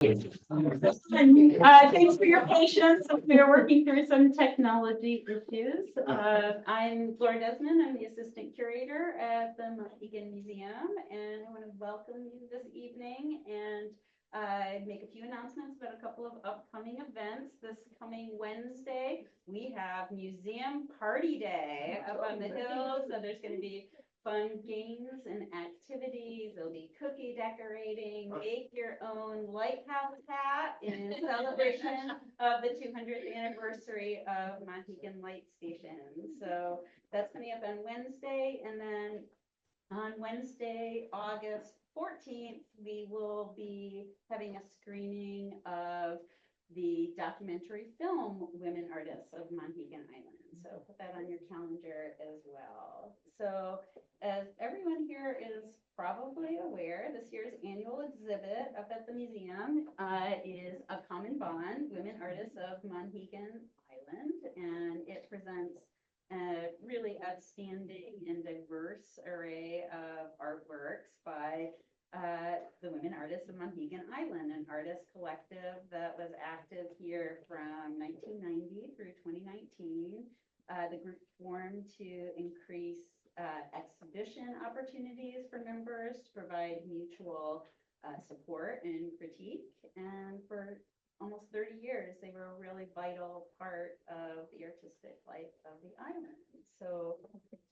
Thanks for your patience. We are working through some technology issues. I'm Laura Desmond. I'm the assistant curator at the Monhegan Museum, and I want to welcome you this evening and make a few announcements about a couple of upcoming events. This coming Wednesday, we have Museum Party Day up on the hill, so there's going to be fun games and activities. There'll be cookie decorating, make your own lighthouse hat in celebration of the 200th anniversary of Monhegan Light Station. So that's coming up on Wednesday. And then on Wednesday, August 14th, we will be having a screening of the documentary film Women Artists of Monhegan Island. So put that on your calendar as well. So as everyone here is probably aware, this year's annual exhibit up at the museum is A Common Bond, Women Artists of Monhegan Island, and it presents a really outstanding and diverse array of artworks by the Women Artists of Monhegan Island, an artist collective that was active here from 1990 through 2019. The group formed to increase exhibition opportunities for members, to provide mutual support and critique. And for almost 30 years, they were a really vital part of the artistic life of the island. So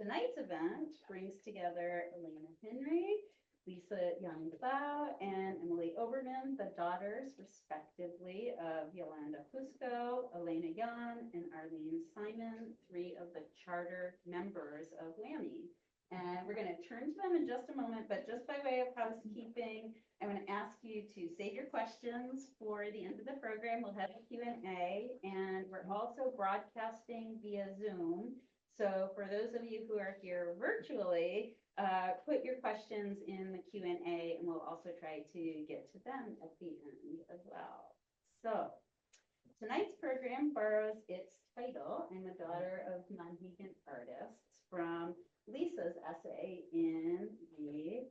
tonight's event brings together Elena Henry, Lisa Jahn-Clough, and Emily Oberman, the daughters, respectively, of Yolanda Fusco, Elena Jan, and Arlene Simon, three of the charter members of WAMI. And we're going to turn to them in just a moment, but just by way of housekeeping, I'm going to ask you to save your questions for the end of the program. We'll have a Q&A, and we're also broadcasting via Zoom. So for those of you who are here virtually, put your questions in the Q&A, and we'll also try to get to them at the end as well. So tonight's program borrows its title, I'm a Daughter of Monhegan Artists, from Lisa's essay in the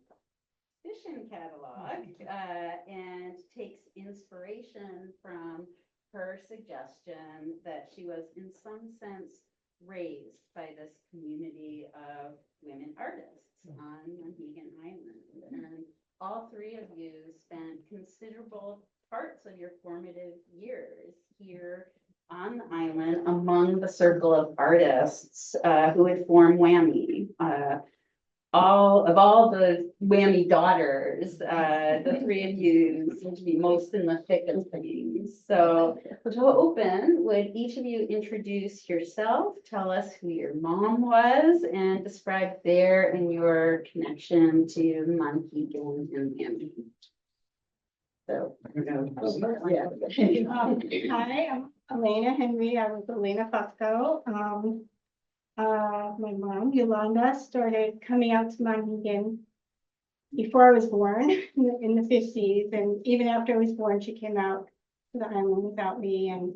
Fishing Catalog, and takes inspiration from her suggestion that she was in some sense raised by this community of women artists on Monhegan Island. And all three of you spent considerable parts of your formative years here on the island among the circle of artists who would form WAMI. All the WAMI daughters, the three of you seem to be most in the thick of things. So to open, would each of you introduce yourself, tell us who your mom was, and describe their and your connection to Monhegan and WAMI. So, yeah. Hi, I'm Elena Henry. I was Elena Fusco. My mom, Yolanda, started coming out to Monhegan before I was born in the 50s. And even after I was born, she came out to the island without me. And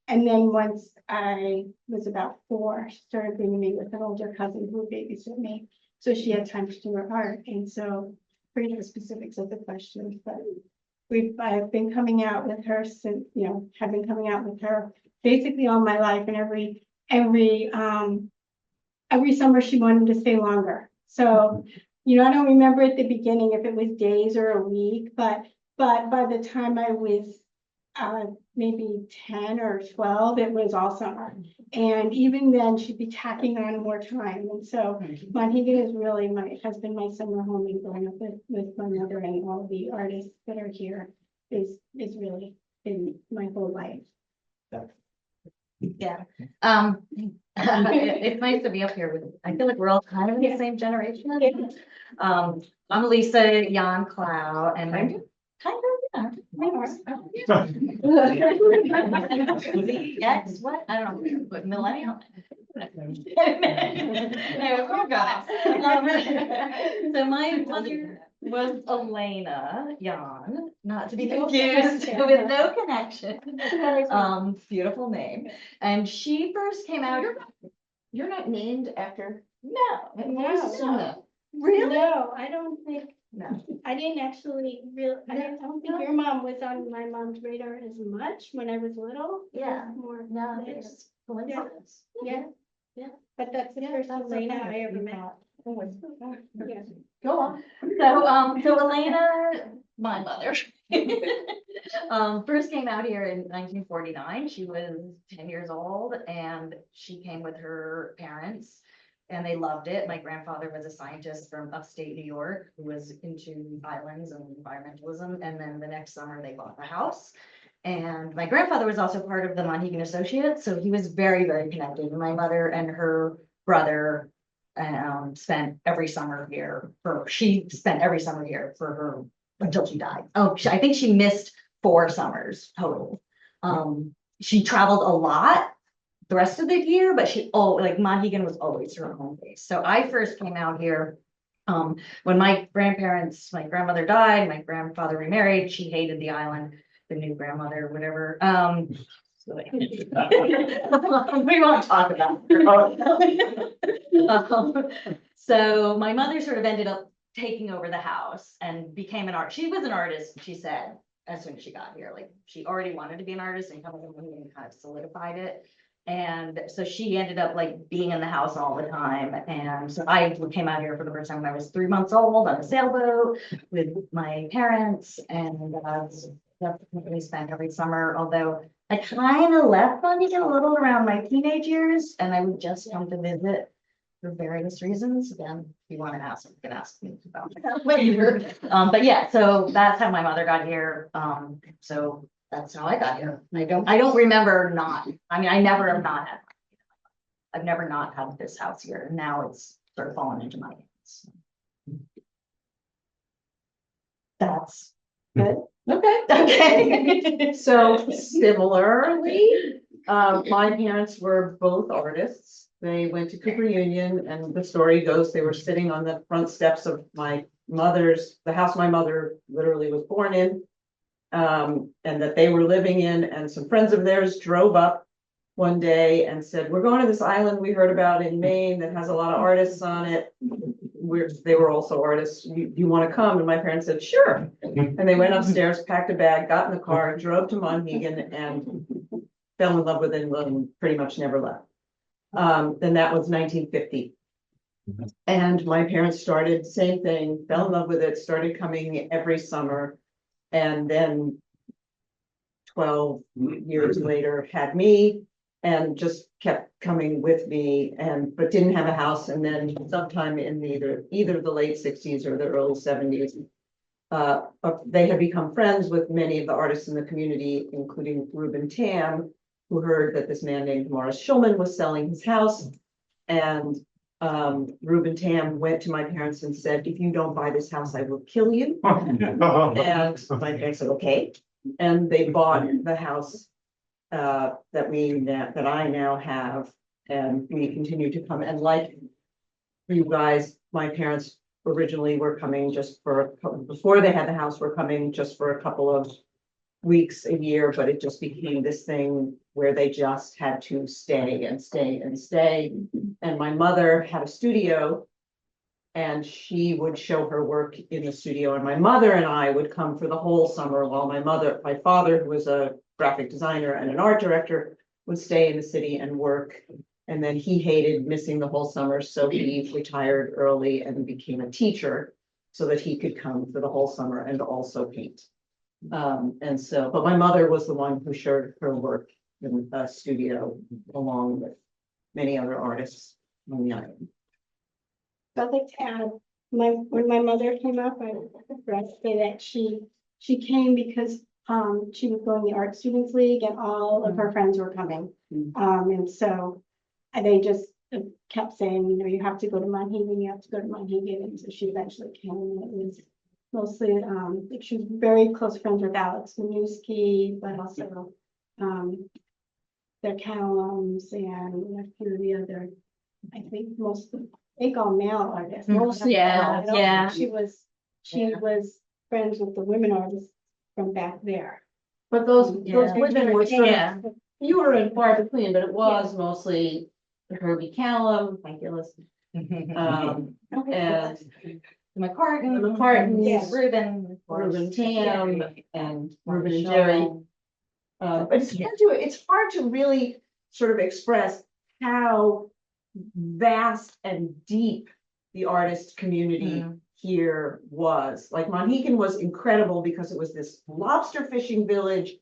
then once I was about 4, she started bringing me with an older cousin who would babysit me. So she had time to do her art. And so, forget the specifics of the questions, but I've been coming out with her since, have been coming out with her basically all my life, and every summer she wanted to stay longer. So, I don't remember at the beginning if it was days or a week, but by the time I was maybe 10 or 12, it was all summer. And even then she'd be tacking on more time. And so Monhegan is really has been my summer home, and growing up with my mother and all the artists that are here is really been my whole life. Yeah. It's nice to be up here with, I feel like we're all kind of in the same generation. I'm Lisa Jahn-Clough, and I'm kind of, X, what? I don't know, but millennial. Anyway, we're guys. So my mother was Elena Jahn, not to be confused with no connection. Beautiful name. And she first came out. You're not named after. No. No. Really? No, I don't think No. I didn't actually I don't think your mom was on my mom's radar as much when I was little. Yeah. More. No, this. it's coincidence. Yeah. Yeah. But that's the first That's Elena okay. I ever You met. thought, Yeah. Go on. So Elena, my mother, first came out here in 1949. She was 10 years old and she came with her parents and they loved it. My grandfather was a scientist from upstate New York who was into islands and environmentalism. And then the next summer they bought the house. And my grandfather was also part of the Monhegan Associates, so he was very, very connected. My mother and her brother spent every summer here she spent every summer here for her until she died. Oh, I think she missed 4 summers total. She traveled a lot the rest of the year, but like Monhegan was always her home base. So I first came out here when my grandmother died, my grandfather remarried, she hated the island, the new grandmother, whatever. We won't talk about her. So my mother sort of ended up taking over the house and became an artist. She was an artist, she said, as soon as she got here. Like she already wanted to be an artist and coming and kind of solidified it. And so she ended up like being in the house all the time. And so I came out here for the first time when I was 3 months old on a sailboat with my parents, and definitely spent every summer, although I kind of left Monhegan a little around my teenage years, and I would just come to visit for various reasons. Again, if you want to ask, you can ask me about that later. But yeah, so that's how my mother got here. So that's how I got here. I don't remember not. I mean, I never have not had. I've never not had this house here. And now it's sort of fallen into my hands. That's good. Okay. Okay. So similarly, my parents were both artists. They went to Cooper Union, and the story goes they were sitting on the front steps of the house my mother literally was born in, and that they were living in, and some friends of theirs drove up one day and said, "We're going to this island we heard about in Maine that has a lot of artists on it. They were also artists. Do you want to come?" And my parents said, "Sure." And they went upstairs, packed a bag, got in the car, drove to Monhegan, and fell in love with England and pretty much never left. Then that was 1950. And my parents started, same thing, fell in love with it, started coming every summer. And then 12 years later had me and just kept coming with me, but didn't have a house. And then sometime in either the late 60s or the early 70s, they had become friends with many of the artists in the community, including Reuben Tam, who heard that this man named Morris Schulman was selling his house. And Reuben Tam went to my parents and said, "If you don't buy this house, I will kill you." And my parents said, "Okay." And they bought the house that I now have, and we continue to come. And like you guys, my parents originally were coming just before they had the house, were coming just for a couple of weeks a year, but it just became this thing where they just had to stay and stay and stay. And my mother had a studio, and she would show her work in the studio, and my mother and I would come for the whole summer while my father, who was a graphic designer and an art director, would stay in the city and work. And then he hated missing the whole summer, so he retired early and became a teacher so that he could come for the whole summer and also paint. But my mother was the one who showed her work in a studio along with many other artists on the island. I'd like to add, when my mother came up, I forgot to say that she came because she was going to the Art Students League and all of her friends were coming. And so they just kept saying, you have to go to Monhegan, you have to go to Monhegan. And so she eventually came, and it was mostly, she was very close friends with Alex Minuski, but also their Callums and a few of the other, I think all male artists. Yeah. She was friends with the women artists from back there. But those women were sort Yeah. of fewer and far between, but it was mostly Herbie Callum, thank you, Liz. And McCartan. The McCartans, Yes. Ruben. of course, Ruben Jerry, Tam and Ruben and Jerry. Michelle. But it's hard to really sort of express how vast and deep the artist community Mhm. here was. Like Monhegan was incredible because it was this lobster fishing village,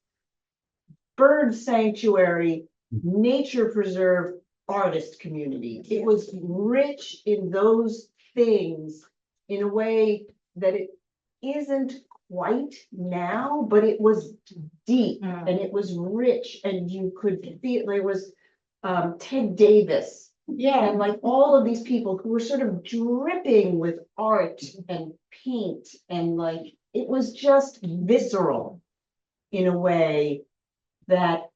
bird sanctuary, nature preserve artist community. It was rich in those things in a way that it isn't quite now, but it was deep Mm. and it was rich and you could feel there was Ted Davis Yeah, and like all of these people who were sort of dripping with art and paint and like it was just visceral in a way that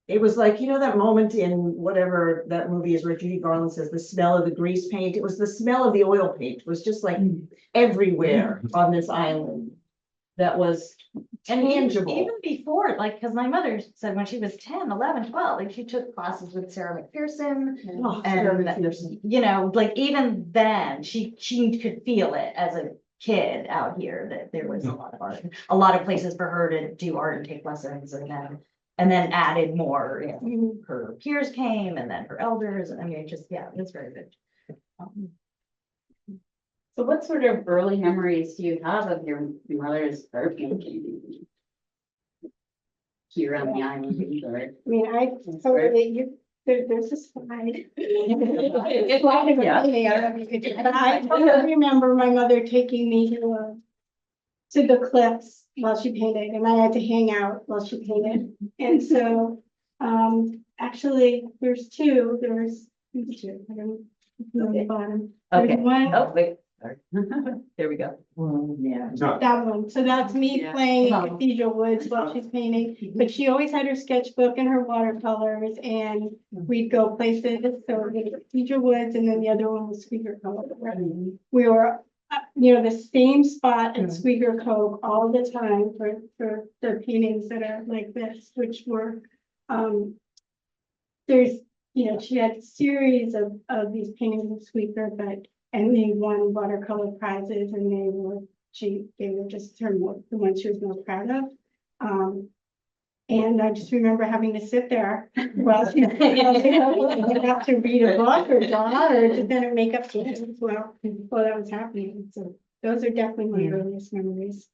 it was like, you know, that moment in whatever that movie is where Judy Garland says the smell of the grease paint. It was the smell of the oil paint. It was just like everywhere on this island that was tangible. Even before, like, because my mother said when she was 10, 11, 12, like she took classes with Sarah McPherson. Oh, Sarah And, McPherson. you know, like even then, she could feel it as a kid out here that there was a lot of art, a lot of places for her to do art and take lessons and then added more, you know, Mhm. her peers came and then her elders. I mean, just, yeah, it's very good. So what sort of early memories do you have of your mother's art painting? Here on the island, or? I mean, I totally, there's a slide. It's slide of a Yeah. painting, I don't know if you could, but I totally remember my mother taking me to the cliffs while she painted, and I had to hang out while she painted. And so, actually, there's two, I don't know the bottom. There's Okay. one, Oh, wait, sorry. There we go. Yeah. that one, so that's me Yeah. playing in Cathedral Woods while she's painting, but she always had her sketchbook and her watercolors, and we'd go places, so we did Cathedral Woods, and then the other one was Squeaker Cove. We were, the same spot at Squeaker Cove all the time for the paintings that are like this, which were, there's, she had a series of these paintings of Squeaker, and they won watercolor prizes, and they were just the ones she was most proud of. And I just remember having to sit there while she got to read a book or draw or just then make up things while that was happening. So those are definitely my earliest memories.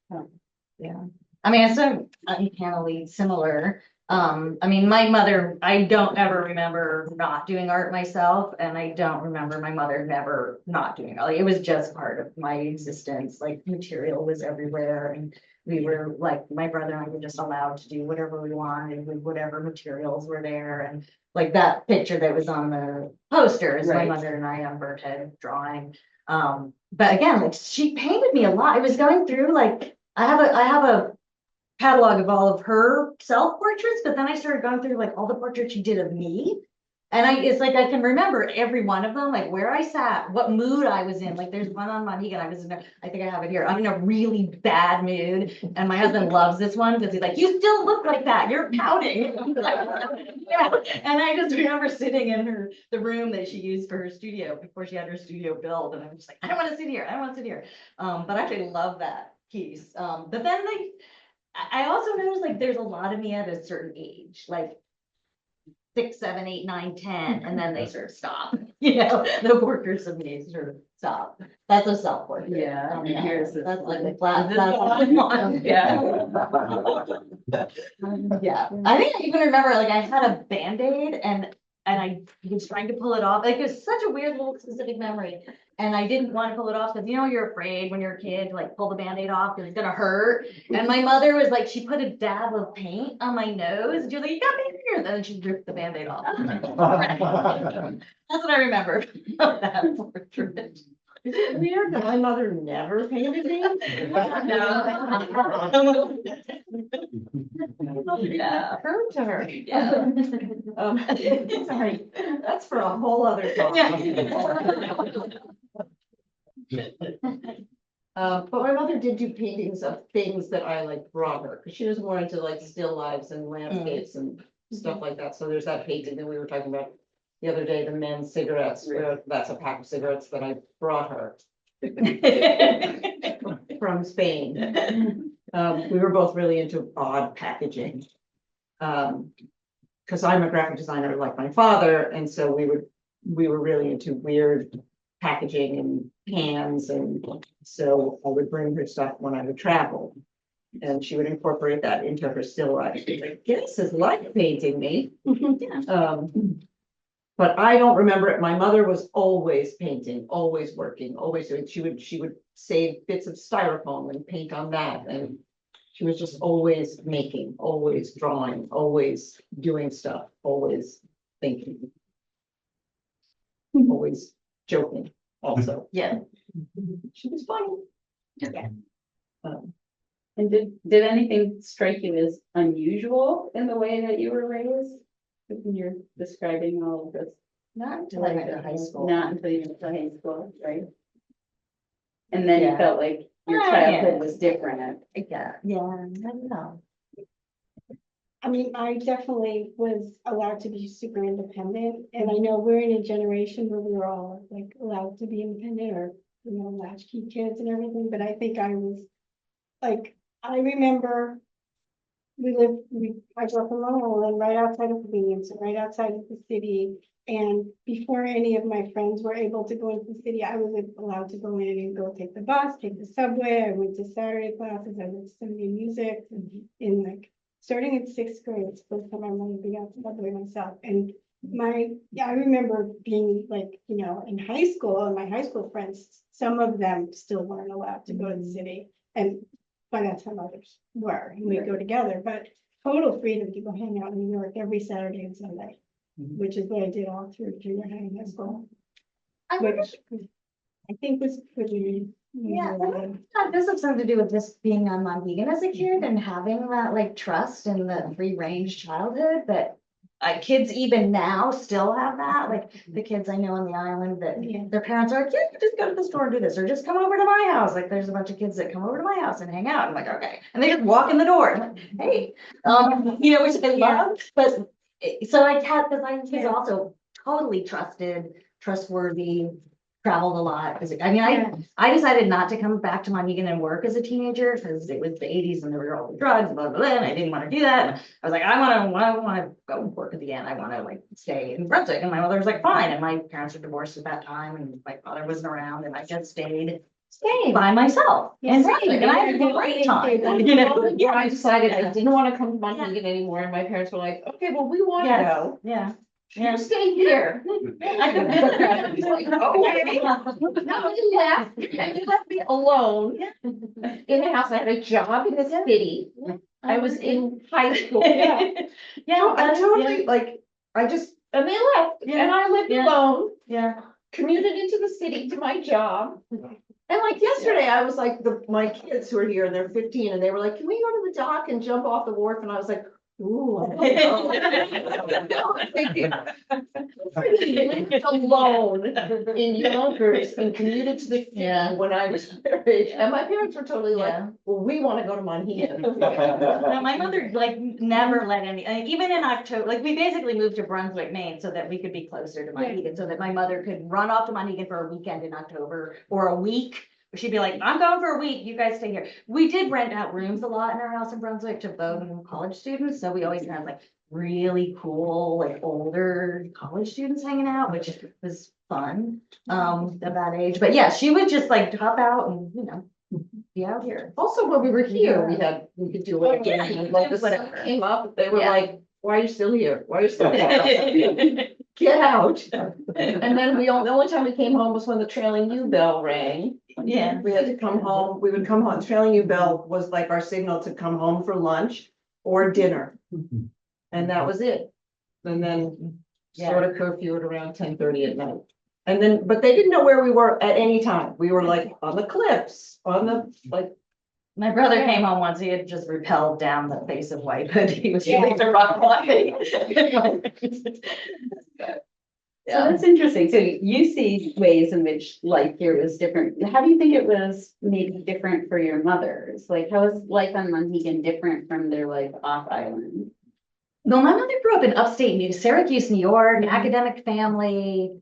Yeah, I mean, it's so uncannily similar. I mean, my mother, I don't ever remember not doing art myself, and I don't remember my mother never not doing it. Like, it was just part of my existence. Like material was everywhere, and we were like, my brother and I were just allowed to do whatever we wanted with whatever materials were there. And like that picture that was on the poster is my Right. mother and I on Bertha drawing. But again, like she painted me a lot. I was going through like I have a catalog of all of her self portraits, but then I started going through like all the portraits she did of me. And it's like I can remember every one of them, like where I sat, what mood I was in. Like there's one on Monhegan, I think I have it here. I'm in a really bad mood. And my husband loves this one because he's like, you still look like that. You're pouting. Yeah. And I just remember sitting in the room that she used for her studio before she had her studio built. And I'm just like, I don't want to sit here. I don't want to sit here. But I actually love that piece. But then like, I also noticed like there's a lot of me at a certain age, like 6, 7, 8, 9, 10, and then they sort of stop. The portraits of me sort of stop. That's a self portrait. Yeah, and here's this That's like one. a flat. This That's one. Yeah. Yeah, I think I even remember like I had a Band-Aid and I was trying to pull it off. Like it was such a weird little specific memory. And I didn't want to pull it off because you're afraid when you're a kid to like pull the Band-Aid off because it's gonna hurt. And my mother was like, she put a dab of paint on my nose and she was like, you got paint here. And then she ripped the Band-Aid off. That's what I remember of that portrait. Is it weird that my mother never painted me? Yeah. Hurt to her. Yeah. Sorry, that's for a whole other talk. But my mother did do paintings of things that I like brought her, because she was more into like still lives and landscapes and stuff like that. So there's that painting that we were talking about the other day, the men's cigarettes, where that's a pack of cigarettes that I brought her. from Spain. We were both really into odd packaging. Because I'm a graphic designer like my father, and so we were really into weird packaging and cans, and so I would bring her stuff when I would travel. And she would incorporate that into her still life. She's like, this is like painting me. But I don't remember it. My mother was always painting, always working, always doing, she would save bits of styrofoam and paint on that. And she was just always making, always drawing, always doing stuff, always thinking. Always joking also. Yeah. She was funny. Yeah. And did anything strike you as unusual in the way that you were raised? When you're describing all of this, Not until I went to high school. not until you went to high school, right? And then you Yeah. felt like your Oh, childhood yeah. was different. Yeah, I don't know. I mean, I definitely was allowed to be super independent, and I know we're in a generation where we were all like allowed to be independent or, latchkey kids and everything, but I think I was like, I remember I grew up in Monhegan, right outside of Queens, right outside of the city. And before any of my friends were able to go into the city, I was allowed to go in and go take the bus, take the subway. I went to Saturday classes, I went to Sunday music in like, starting in 6th grade, it's the first time I wanted to be out the subway myself. And I remember being like, in high school, and my high school friends, some of them still weren't allowed to go to the city. And by that time others were, and we'd go together, but total freedom to go hang out in New York every Saturday and Sunday, which is what I did all through junior high and high school, which I think was pretty. Yeah, this has something to do with just being on Monhegan as a kid and having that like trust and the free range childhood that kids even now still have that. Like the kids I know on the island that their parents are like, yeah, you just go to the store and do this, or just come over to my house. Like there's a bunch of kids that come over to my house and hang out. I'm like, okay, and they just walk in the door. I'm like, hey, which they love. But so I had because he's also totally trustworthy. Traveled a lot. I decided not to come back to Monhegan and work as a teenager because it was the 80s and there were all the drugs, blah, blah, blah, and I didn't want to do that. And I was like, I want to go work at the end. I want to like stay in Brunswick. And my mother was like, fine. And my parents were divorced at that time and my father wasn't around and I just stayed by myself. And I had a great time. Yeah, I decided I didn't want to come to Monhegan anymore. And my parents were like, okay, well, we want to go. Yeah. You stay here. I could Okay. No, you left. And you left me alone in the house. I had a job in the city. I was in high school. Yeah, I totally like, and they left and I lived alone, yeah. commuted into the city to my job. And like yesterday, I was like, my kids who are here and they're 15 and they were like, can we go to the dock and jump off the wharf? And I was like, ooh. Alone in Yonkers and commuted to the city when I was their age. And my parents were totally like, well, we want to go to Monhegan. No, my mother like never let even in October, like we basically moved to Brunswick, Maine so that we could be closer to Monhegan, so that my mother could run off to Monhegan for a weekend in October or a week. She'd be like, I'm going for a week, you guys stay here. We did rent out rooms a lot in our house in Brunswick to Bowdoin college students. So we always had like really cool, like older college students hanging out, which was fun at that age. But yeah, she would just like hop out and, be out here. Also, when we were here, we could do whatever. Like the whatever. sun came up, they were like, why are you still here? Why are you still here? Get out. And then the only time we came home was when the trailing U bell rang. Yeah. We had to come home. We would come home. Trailing U bell was like our signal to come home for lunch or dinner. And that was it. And then sort of curfew at around 10:30 at night. And then, but they didn't know where we were at any time. We were like on the cliffs, on the like. My brother came home once, he had just rappelled down the face of whitehood. He was feeling the rock climbing. So that's interesting. So you see ways in which life here was different. How do you think it was maybe different for your mothers? Like, how is life on Monhegan different from their life off island? Well, my mother grew up in upstate Syracuse, New York, academic family.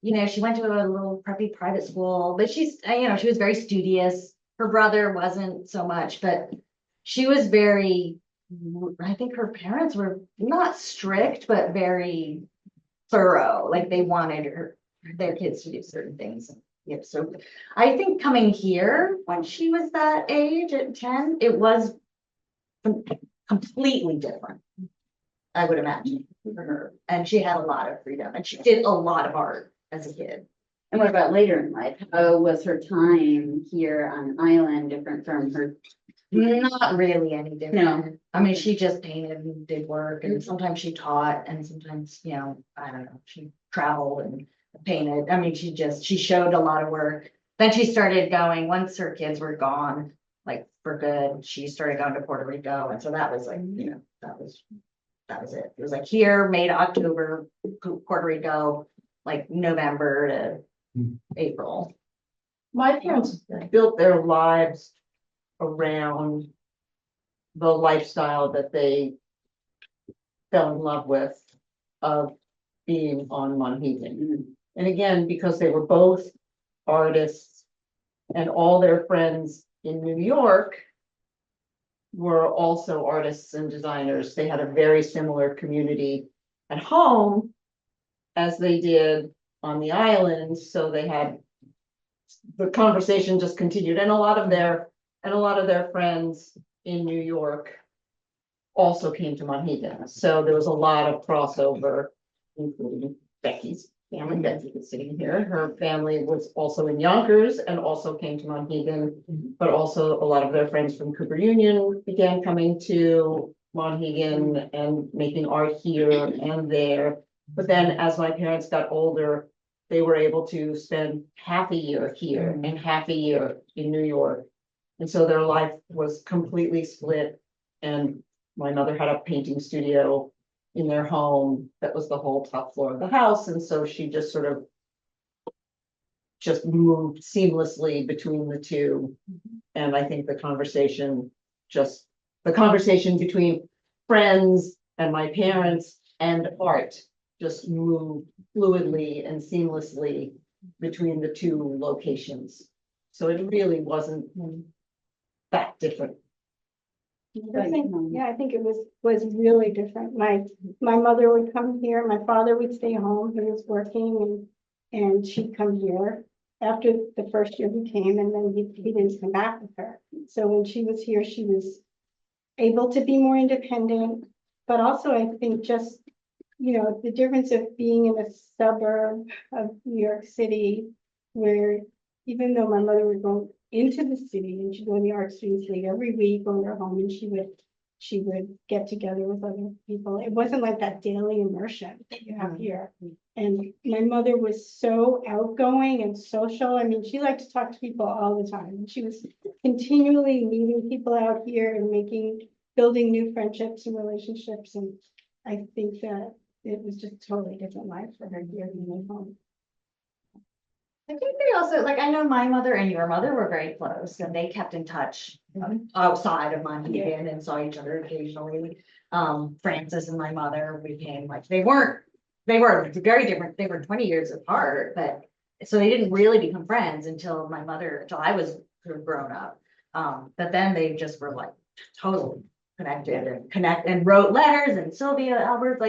she went to a little preppy private school, but she's, she was very studious. Her brother wasn't so much, but she was very, I think her parents were not strict, but very thorough. Like they wanted their kids to do certain things. Yeah, so I think coming here when she was that age at 10, it was completely different. I would imagine for her. And she had a lot of freedom and she did a lot of art as a kid. And what about later in life? How was her time here on an island different from her? Not really any different. No. I mean, she just painted and did work and sometimes she taught and sometimes, I don't know, she traveled and painted. I mean, she showed a lot of work. Then she started going, once her kids were gone, like for good, she started going to Puerto Rico. And so that was like, that was it. It was like here, May to October, Puerto Rico, like November to April. My parents built their lives around the lifestyle that they fell in love with of being on Monhegan. And again, because they were both artists and all their friends in New York were also artists and designers, they had a very similar community at home as they did on the island. So they had the conversation just continued, and a lot of their friends in New York also came to Monhegan. So there was a lot of crossover, including Becky's family. Becky is sitting here. Her family was also in Yonkers and also came to Monhegan, but also a lot of their friends from Cooper Union began coming to Monhegan and making art here and there. But then as my parents got older, they were able to spend half a year here and half a year in New York. And so their life was completely split. And my mother had a painting studio in their home that was the whole top floor of the house. And so she just sort of moved seamlessly between the two. And I think the conversation between friends and my parents and art just moved fluidly and seamlessly between the two locations. So it really wasn't that different. I think it was really different. My mother would come here, my father would stay home, he was working and she'd come here. After the first year he came and then he didn't come back with her. So when she was here, she was able to be more independent, but also I think just, the difference of being in a suburb of New York City, where even though my mother would go into the city and she'd go to the art students league every week when we were home and she would get together with other people. It wasn't like that daily immersion that you have here. And my mother was so outgoing and social. I mean, she liked to talk to people all the time. And she was continually meeting people out here and building new friendships and relationships. And I think that it was just a totally different life for her here than at home. I think they also, I know my mother and your mother were very close and they kept in touch outside of Monhegan and saw each other occasionally. Frances and my mother became they were very different. They were 20 years apart, but so they didn't really become friends until I was sort of grown up. But then they just were totally connected and wrote letters, and Sylvia Albert,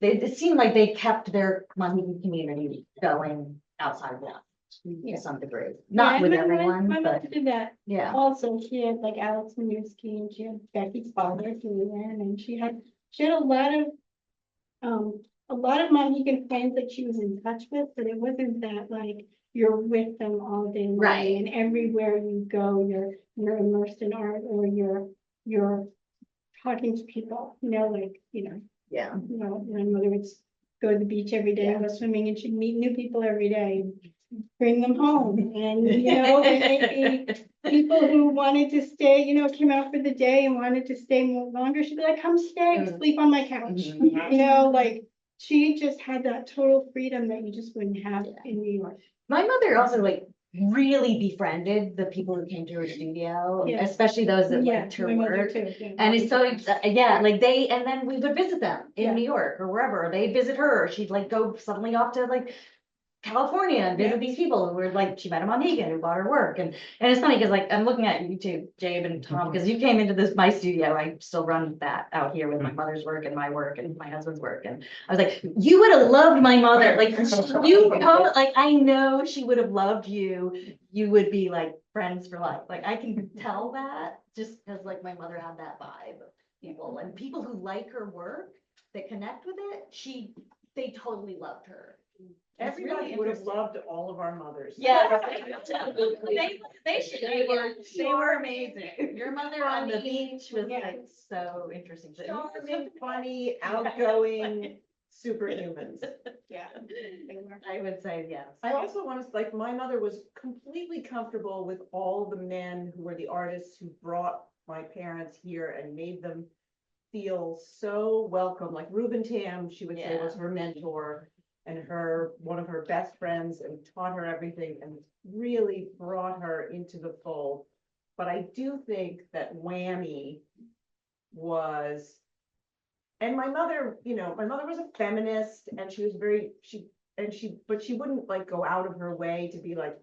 it seemed like they kept their Monhegan community going outside of that to some degree. Not with everyone, my mother but did that. yeah. Also, she had Alex Minuski and she had Becky's father, Julian, and she had a lot of Monhegan friends that she was in touch with, but it wasn't that you're with them all day long, Right. and everywhere you go, you're immersed in art or you're talking to people, Yeah. my mother would go to the beach every day, go swimming, and she'd meet new people every day, bring them home, and and maybe people who wanted to stay, came out for the day and wanted to stay more longer, she'd be like, come stay, sleep on my couch. She just had that total freedom that you just wouldn't have in New York. My mother also really befriended the people who came to her studio, Yeah. especially those that liked her my mother work. too, yeah. And it's so, and then we would visit them in New York or wherever, or they'd visit her, or she'd go suddenly off to California and visit these people who were like, she met him on Monhegan who bought her work. And it's funny because like, I'm looking at you two, Jabe and Tom, because you came into my studio. I still run that out here with my mother's work and my work and my husband's work. And I was like, you would have loved my mother. Like you come, like, I know she would have loved you. You would be like friends for life. Like I can tell that just because like my mother had that vibe of people and people who like her work that connect with it. They totally loved her. It's Everybody really would have interesting. loved all of our mothers. Yeah. They were amazing. Your mother on the beach was Yeah. like so interesting. Charming, funny, outgoing superhumans. Yeah. They were. I would say yes. I also want to, like, my mother was completely comfortable with all the men who were the artists who brought my parents here and made them feel so welcome. Like Reuben Tam, she would say was her mentor and one of her best friends, and taught her everything and really brought her into the fold. But I do think that Whammy was, and my mother, my mother was a feminist, and she was but she wouldn't like go out of her way to be like,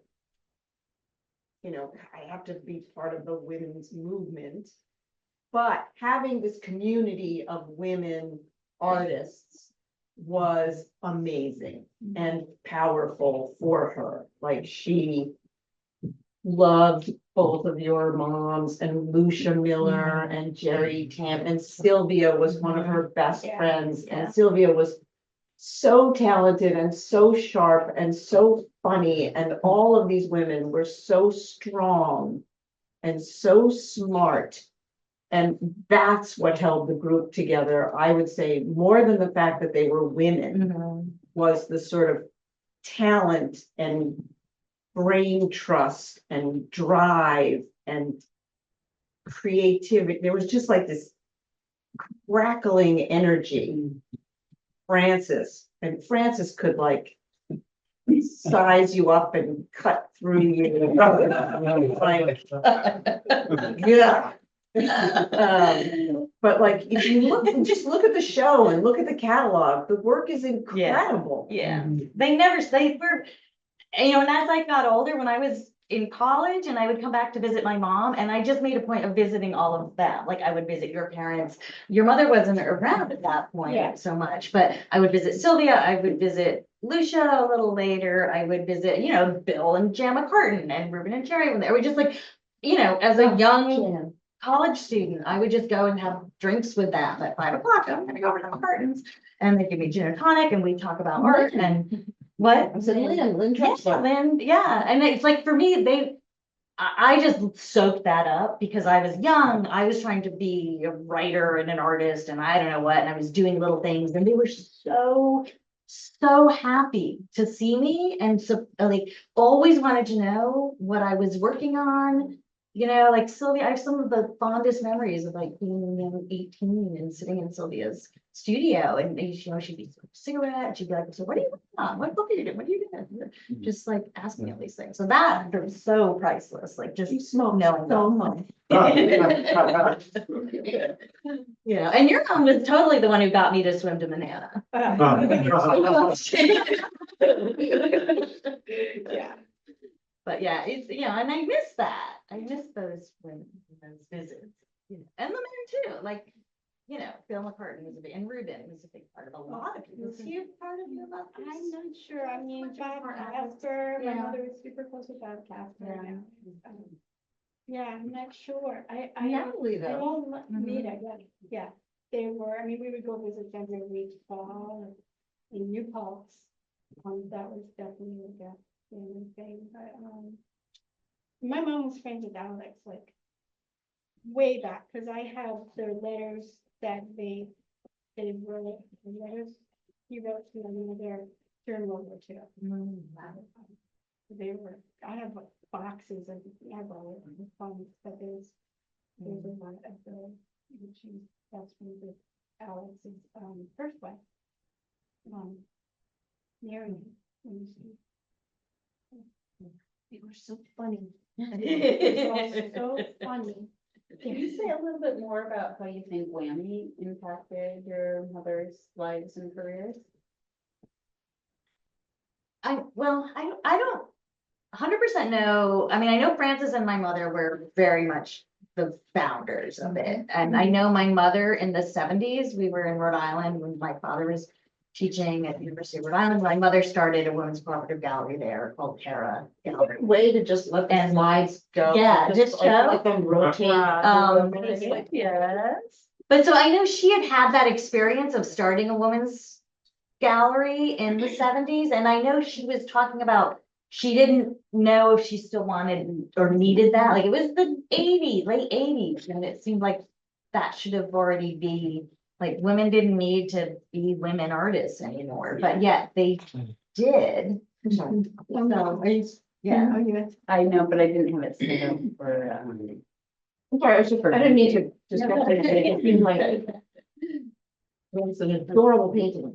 I have to be part of the women's movement. But having this community of women artists was amazing and powerful for her. Like she loved both of your moms and Lucia Miller and Jerry Tam, and Sylvia was one of her best friends. Yeah. And Sylvia was so talented and so sharp and so funny. And all of these women were so strong and so smart. And that's what held the group together. I would say more than the fact that they were women was the sort of talent and brain trust and drive and creativity. There was just like this crackling energy. Francis could like size you up and cut through you. Like, yeah. But like, if you just look at the show and look at the catalog, the work is incredible. Yeah. They were, and as I got older, when I was in college and I would come back to visit my mom, and I just made a point of visiting all of them. Like I would visit your parents. Your mother wasn't around at that point so much, but I would visit Sylvia. I would visit Lucia a little later. I would visit, Bill and Jan McCartan and Ruben and Jerry when they were just like, as a young college student, I would just go and have drinks with them at 5 o'clock. I'm gonna go over to McCartan's and they give me gin and tonic and we talk about art and what? I said, Lynn. Yeah, and it's like for me, I just soaked that up because I was young. I was trying to be a writer and an artist and I don't know what, and I was doing little things and they were so happy to see me and so like always wanted to know what I was working on. Like Sylvia, I have some of the fondest memories of like being 18 and sitting in Sylvia's studio and she'd be smoking a cigarette and she'd be like, so what are you working on? What book are you doing? What are you doing? Just like asking all these things. So that was so priceless. Like just knowing so much. Yeah. And your mom was totally the one who got me to swim to Manana. Yeah. But yeah, it's, and I miss that. I miss those women, those visits, and the men too. Like, Bill McCartan was and Ruben was a big part of a lot of people. Was he a part of you about this? I'm not sure. I mean, Bob Casper, my mother was super close with Bob Casper. Yeah, I'm not sure. I Natalie, they though. won't let me, yeah, they were, I mean, we would go visit them every fall in New Paltz. That was definitely like a family thing, but, my mom was friends with Alex, like, way back, because I have their letters that they wrote, the letters he wrote to them during World War II. They were, I have like boxes of, I have all of the funds, but there's a lot of the, that's one of Alex's, first wife. Mary. They were so funny. So funny. Can you say a little bit more about how you think Whammy impacted your mother's lives and careers? I don't 100% know. I mean, I know Frances and my mother were very much the founders of it. And I know my mother in the 70s, we were in Rhode Island when my father was teaching at the University of Rhode Island. My mother started a women's cooperative gallery there called Terra Gallery. Way to just let the And- slides go. Yeah, just like, show. let them rotate. Yes. But so I know she had that experience of starting a women's gallery in the 70s. And I know she was talking about, she didn't know if she still wanted or needed that. Like it was the 80s, late 80s. And it seemed like that should have already be, like women didn't need to be women artists anymore, but yet they did. So, yeah. Oh, yes. I know, but I didn't have it set up for, Sorry, I didn't mean to discuss it. It seemed like it was an adorable painting.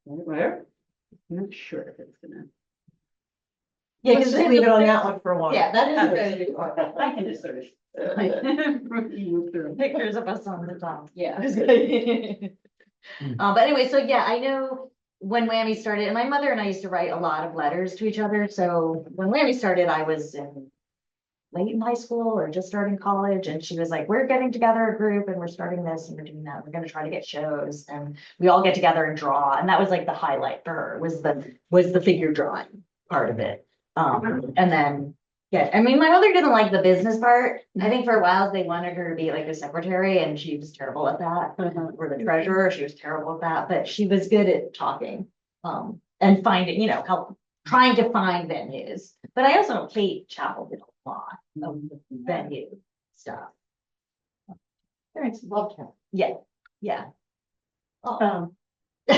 where? I'm not sure if it's gonna. Yeah, Let's just leave it on that one for a while. Yeah, that is Okay. a good I can just sort of. Move through. pictures of us on the top. Yeah. But anyway, so yeah, I know when Whammy started, and my mother and I used to write a lot of letters to each other. So when Whammy started, I was late in high school or just starting college, and she was like, we're getting together a group and we're starting this and we're doing that. We're gonna try to get shows and we all get together and draw. And that was like the highlight for her was the figure drawing part of it. And then, yeah, I mean, my mother didn't like the business part. I think for a while they wanted her to be like a secretary and she was terrible at that. Or the treasurer, she was terrible at that, but she was good at talking. And finding, help trying to find venues. But I also Kate Chapel did a lot of venue stuff. Parents loved her. Yeah, yeah. Um, So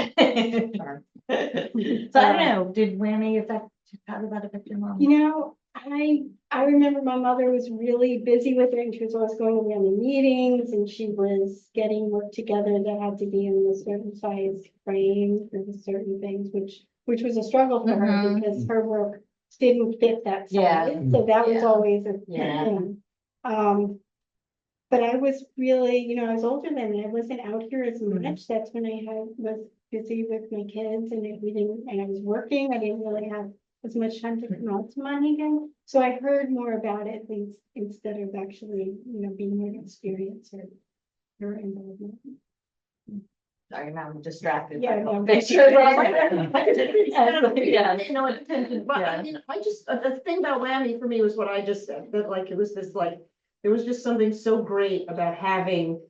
I don't know, did Whammy affect, how did that affect your mom? You know, I remember my mother was really busy with it and she was always going to the meetings and she was getting work together that had to be in a certain size frame for the certain things, which was a struggle for her Mhm. because her work didn't fit that Yeah. size. So that was Yeah. always a Yeah. thing. But I was really, I was older then, I wasn't out here as Mhm. much. That's when was busy with my kids and and I was working. I didn't really have as much time to come out to Monhegan. So I heard more about it instead of actually, being an experience or her involvement. Sorry, now I'm distracted. Yeah, by all no, the but- pictures. Yeah. Yeah, no attention. But Yeah. I mean, the thing about Whammy for me was what I just said, that like, it was this like, there was just something so great about having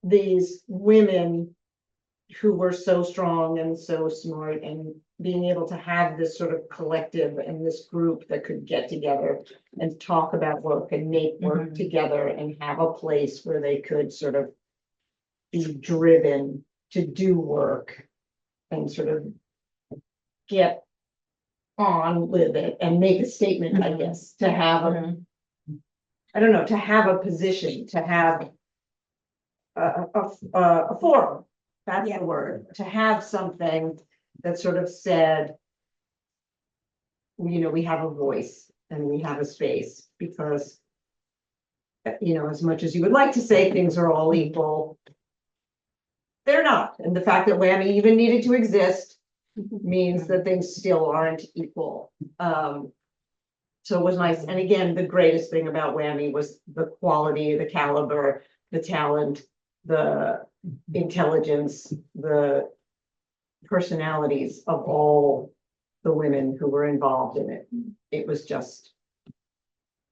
these women who were so strong and so smart and being able to have this sort of collective and this group that could get together and talk about work and make work Mhm. together and have a place where they could sort of be driven to do work and sort of get on with it and make a statement, I Mhm. guess, to have Mhm. I don't know, to have a position, to have a forum, that's Yeah. the word, to have something that sort of said, we have a voice and we have a space, because as much as you would like to say things are all equal, they're not. And the fact that Whammy even needed to exist means that things still aren't equal. So it was nice. And again, the greatest thing about Whammy was the quality, the caliber, the talent, the intelligence, the personalities of all the women who were involved in it. It was just,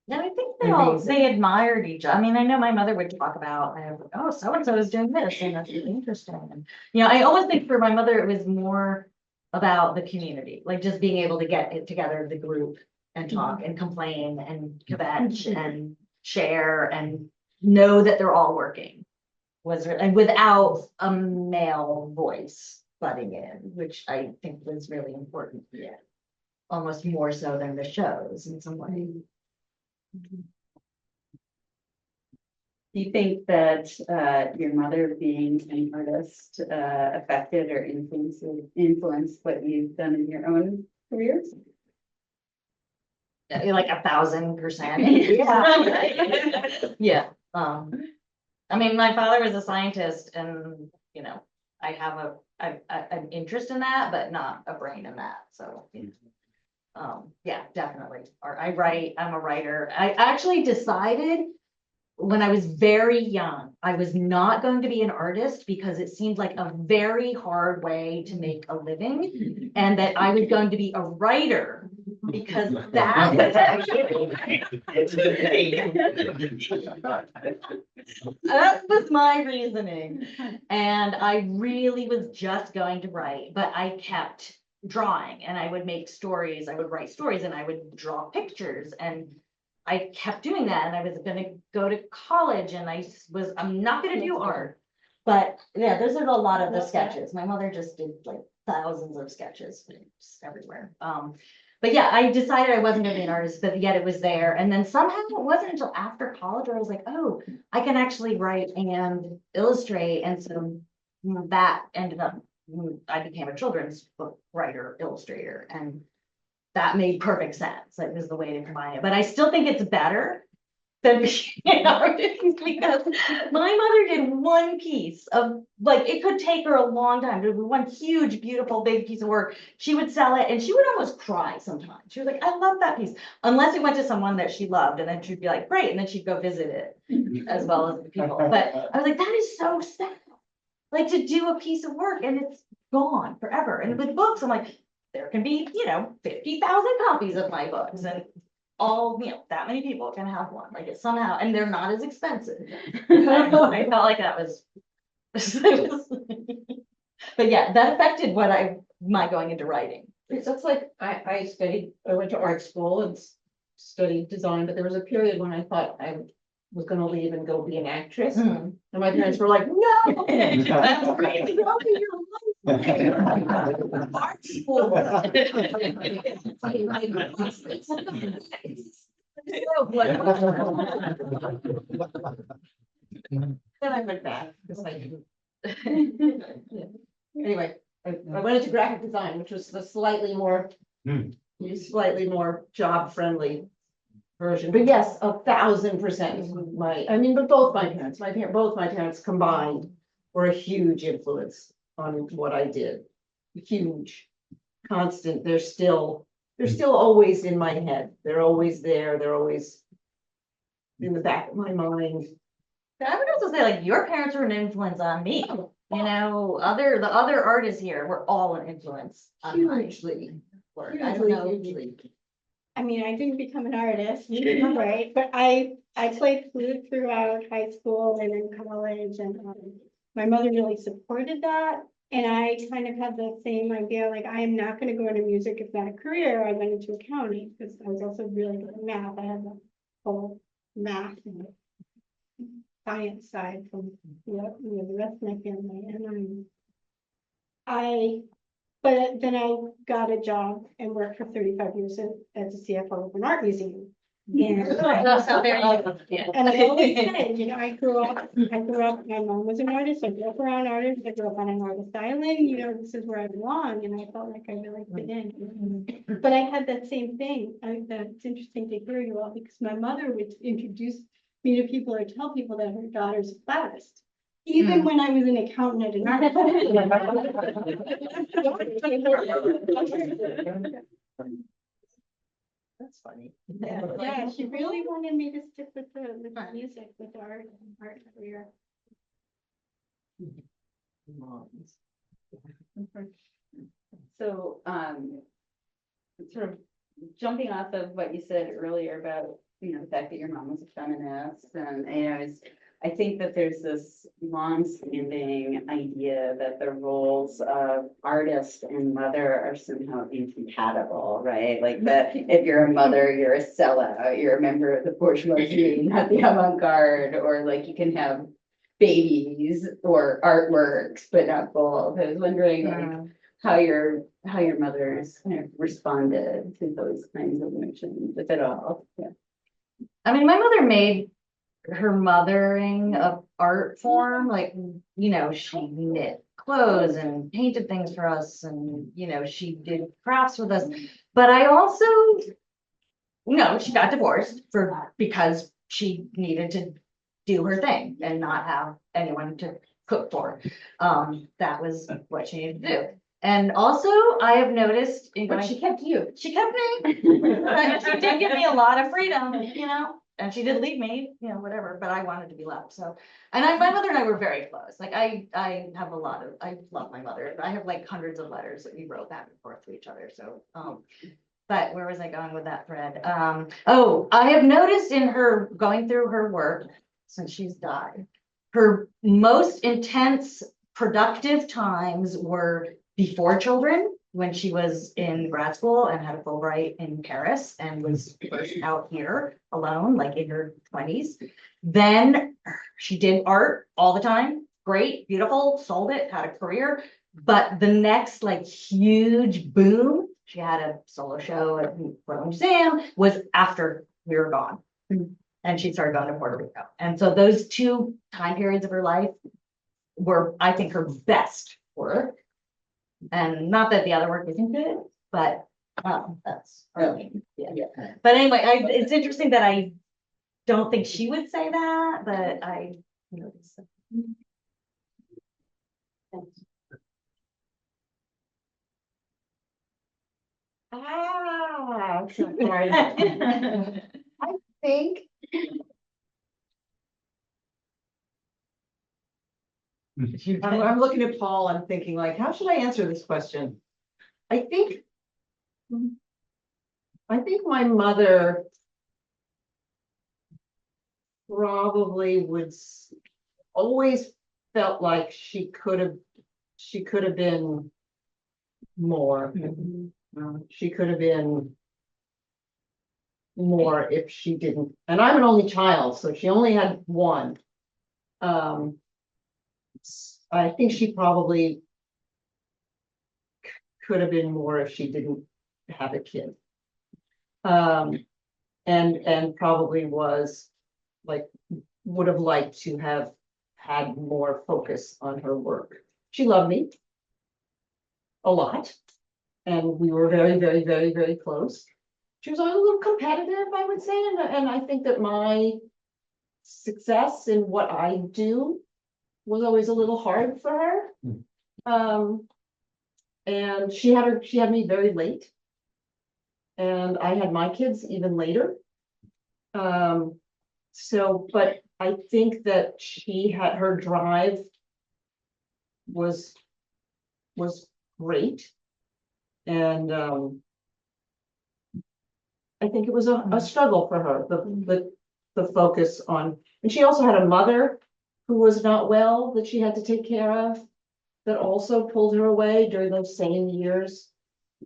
Yeah, I think Amazing. they admired each other. I mean, I know my mother would talk about, oh, so-and-so is doing this, and that's really interesting. And, I always think for my mother, it was more about the community, like just being able to get it together, the group, and talk and complain and kvetch and share and know that they're all working. And without a male voice butting in, which I think was really important. Yeah. Almost more so than the shows in some way. Do you think that your mother being an artist affected or influenced what you've done in your own careers? Like 1,000%. Yeah. Yeah. I mean, my father was a scientist and, have an interest in that, but not a brain in that, so. Yeah, definitely. Or I write, I'm a writer. I actually decided when I was very young, I was not going to be an artist because it seemed like a very hard way to make a living, and that I was going to be a writer because that was actually that was my reasoning. And I really was just going to write, but I kept drawing and I would make stories, I would write stories and I would draw pictures, and I kept doing that, and I was gonna go to college and I'm not gonna do art. But yeah, those are a lot of the sketches. My mother just did like thousands of sketches just everywhere. But yeah, I decided I wasn't gonna be an artist, but yet it was there. And then somehow it wasn't until after college where I was like, oh, I can actually write and illustrate. And so that ended up, I became a children's book writer, illustrator, and that made perfect sense. It was the way to combine it. But I still think it's better than being an artist because my mother did one piece of, like, it could take her a long time to do one huge, beautiful, big piece of work. She would sell it and she would almost cry sometimes. She was like, I love that piece. Unless it went to someone that she loved, and then she'd be like, great. And then she'd go visit it as well as the people. But I was like, that is so sad. Like, to do a piece of work and it's gone forever. And with books, I'm like, there can be, 50,000 copies of my books, and all, that many people can have one, like it somehow, and they're not as expensive. I felt like that was. But yeah, that affected my going into writing. That's like, I went to art school and studied design, but there was a period when I thought I was gonna leave and go be an actress. And my parents were like, no. That's crazy. Go be your life. Art school. Then I went back because I didn't. Anyway, I went into graphic design, which was the slightly more job friendly version. But yes, 1,000%. But both my parents combined were a huge influence on what I did. Huge, constant. They're still always in my head. They're always there. They're always in the back of my mind. I would also say, like, your parents were an influence on me. The other artists here were all an influence on my work. I don't know. I didn't become an artist, right? But I played flute throughout high school and in college, and my mother really supported that. And I kind of had the same idea, like, I am not going to go into music if not a career. I went into accounting because I was also really good at math. I had the whole math and science side from the rest of my family. And but then I got a job and worked for 35 years as a CFO of an art museum. And I always said, I grew up, my mom was an artist, I grew up around artists, I grew up on an artist island, this is where I belong, and I felt like I really fit in. But I had that same thing. It's interesting to hear you all, because my mother would introduce me to people or tell people that her daughter's a flautist. Even when I was an accountant at an art. That's funny. Yeah, she really wanted me to stick with the music, with the art career. So, sort of jumping off of what you said earlier about, the fact that your mom was a feminist, and, I think that there's this long-standing idea that the roles of artist and mother are somehow incompatible, right? Like that if you're a mother, you're a sellout, you're a member of the bourgeoisie, not the avant-garde, or like you can have babies or artworks, but not both. I was wondering how your mother's kind of responded to those kinds of notions, if at all. Yeah. My mother made her mothering of art form, like, she knit clothes and painted things for us, and, she did crafts with us. But I also, she got divorced because she needed to do her thing and not have anyone to cook for. That was what she needed to do. And also, I have noticed. But she kept you. She kept me. She did give me a lot of freedom, and she did leave me, whatever, but I wanted to be left, so. And my mother and I were very close, like, I have I love my mother, I have like hundreds of letters that we wrote back and forth to each other, so, but where was I going with that thread? Oh, I have noticed in her, going through her work, since she's died, her most intense productive times were before children, when she was in grad school and had a Fulbright in Paris and was first out here alone, like in her 20s. Then she did art all the time. Great, beautiful, sold it, had a career. But the next like huge boom, she had a solo show at the Portland Museum, was after we were gone. And she started going to Puerto Rico. And so those 2 time periods of her life were, I think, her best work. And not that the other work isn't good, but that's really, yeah. But anyway, it's interesting that I don't think she would say that, but I noticed. Sorry. I think. I'm looking at Paul, I'm thinking like, how should I answer this question? I think my mother probably always felt like she could have been more. She could have been more if she didn't. And I'm an only child, so she only had one. I think she probably could have been more if she didn't have a kid. And probably was like, would have liked to have had more focus on her work. She loved me a lot. And we were very, very, very, very close. She was always a little competitive, I would say. And I think that my success in what I do was always a little hard for her. And she had me very late. And I had my kids even later. But I think that she had, her drive was great. And I think it was a struggle for her, the focus on, and she also had a mother who was not well that she had to take care of, that also pulled her away during those same years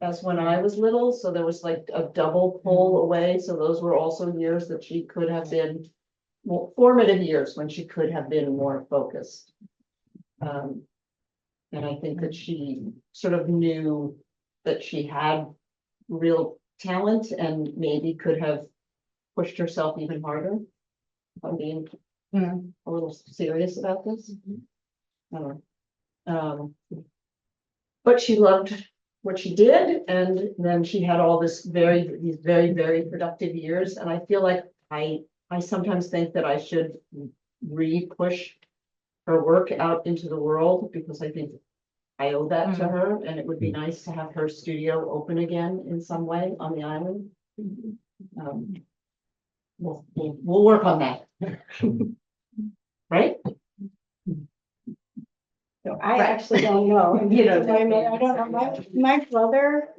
as when I was little. So there was like a double pull away. So those were also years that she could have been more formative years when she could have been more focused. And I think that she sort of knew that she had real talent and maybe could have pushed herself even harder. If I'm being a little serious about this. I don't know. But she loved what she did, and then she had all these very, very productive years. And I feel like I sometimes think that I should re-push her work out into the world, because I think I owe that to her, and it would be nice to have her studio open again in some way on the island. We'll work on that. Right? So I actually don't know. You don't know. I don't know. My brother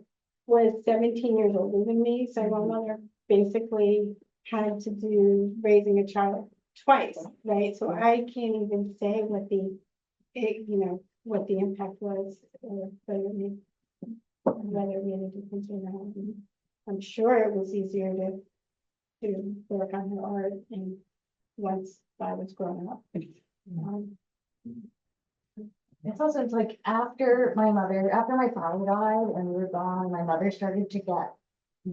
was 17 years older than me, so my mother basically had to do raising a child twice, right? So I can't even say what what the impact was, or whether it made a difference or not. I'm sure it was easier to work on her art and once I was growing up. It's also, it's like after my father died and we were gone, my mother started to get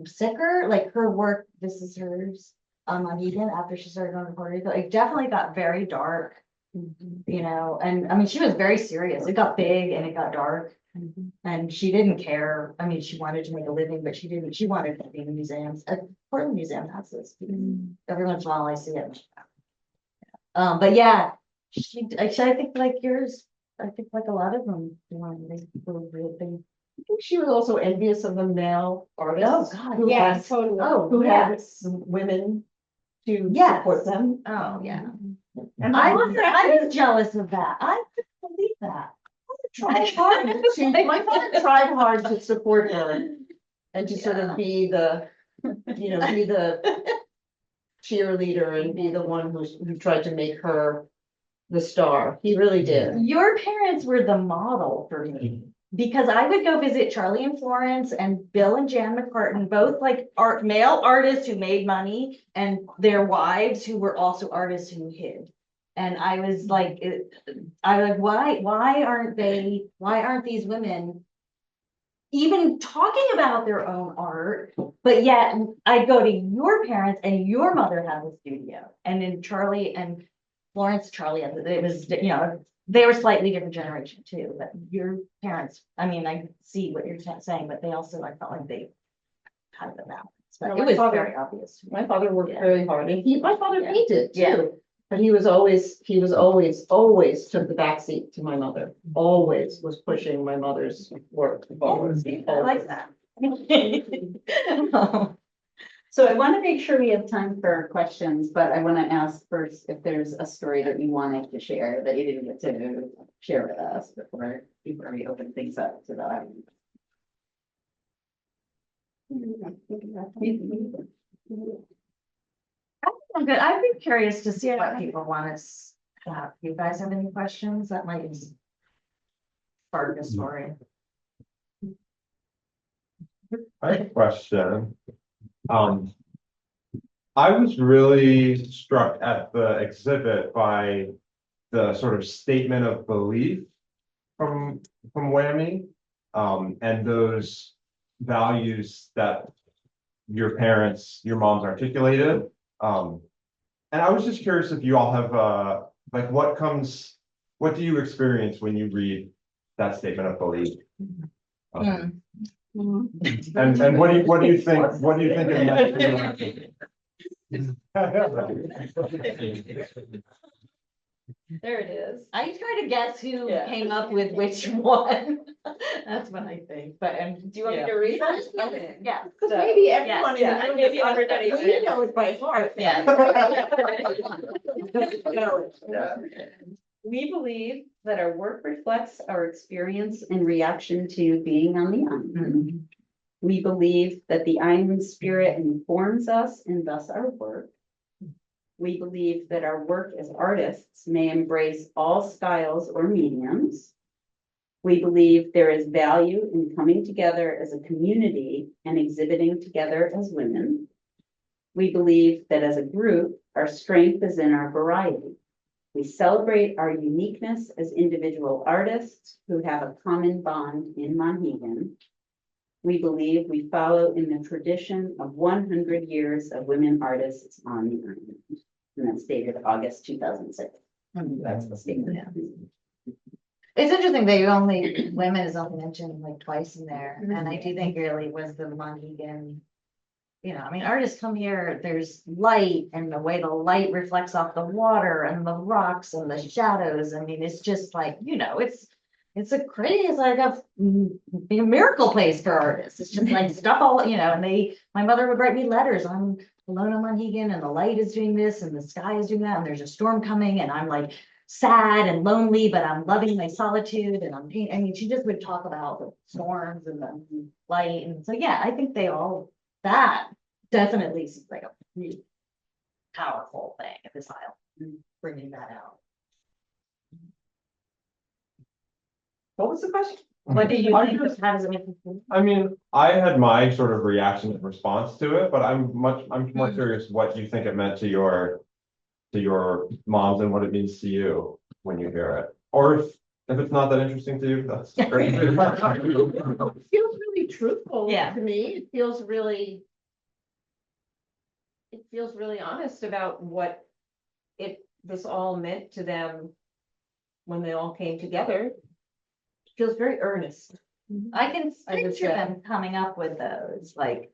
sicker. Like her work, this is hers, Monhegan, after she started going to Puerto Rico, it definitely got very dark, and I mean, she was very serious. It got big and it got dark. And she didn't care. I mean, she wanted to make a living, but she wanted to be in the museums. Portland Museum has this. Every once in a while I see it. But yeah, I think like yours, I think like a lot of them, you know, they were real big. I think she was also envious of the male artists. Oh, God, who Yeah, had- totally. Oh, Who had yes. women to Yes. support them. Oh, yeah. And I my was jealous of that. I couldn't believe that. tried hard my mother tried hard to support her and to sort of be the, be the cheerleader and be the one who tried to make her the star. He really did. Your parents were the model for me. Because I would go visit Charlie and Florence and Bill and Jan McCartan, both like male artists who made money and their wives who were also artists who hid. And I was like, why aren't these women even talking about their own art? But yet I'd go to your parents and your mother had a studio. And then Charlie and Florence, it was, they were slightly different generation too, but your parents, I mean, I see what you're saying, but they also, I felt like they had the balance. But No, it my was father- very obvious. to me. My father worked Yeah. very hard and my father Yeah. painted Yeah. too. But he was always took the backseat to my mother, always was pushing my mother's work. Always. I like that. So I want to make sure we have time for questions, but I want to ask first if there's a story that you wanted to share that you didn't get to share with us before we open things up to the audience. I'm good. I'd be curious to see what people want us to have. You guys have any questions that might be part of the story? I have a question. I was really struck at the exhibit by the sort of statement of belief from Whammy, and those values that your moms articulated. And I was just curious if you all have, like, what do you experience when you read that statement of belief? And what do you think it meant to you? There it is. I try to guess who Yeah. came up with which one. That's what I think, but, do you want me to read it? Okay. Yeah. Because So- maybe everyone in yeah, the room maybe everybody- we know it by heart. Yeah. Yeah. We believe that our work reflects our experience and reaction to being on the island. We believe that the island spirit informs us and thus our work. We believe that our work as artists may embrace all styles or mediums. We believe there is value in coming together as a community and exhibiting together as women. We believe that as a group, our strength is in our variety. We celebrate our uniqueness as individual artists who have a common bond in Monhegan. We believe we follow in the tradition of 100 years of women artists on the island. And that's dated August 2006. That's the statement. It's interesting that women is only mentioned like twice in there, and I do think really was the Monhegan. I mean, artists come here, there's light and the way the light reflects off the water and the rocks and the shadows. I mean, it's just like, it's like a miracle place for artists. It's just like stuff all, and my mother would write me letters. I'm alone on Monhegan and the light is doing this and the sky is doing that. And there's a storm coming and I'm like sad and lonely, but I'm loving my solitude and I'm painting. I mean, she just would talk about the storms and the light. And so, yeah, I think that definitely seems like a really powerful thing at this island, bringing that out. What was the question? What do you think of, how does it make you feel? I mean, I had my sort of reaction and response to it, but I'm more curious what you think it meant to your moms and what it means to you when you hear it. Or if it's not that interesting to you, that's great. It feels really truthful Yeah. to me. It feels really honest about what this all meant to them when they all came together. It feels very earnest. I can I would picture say. them coming up with those, like,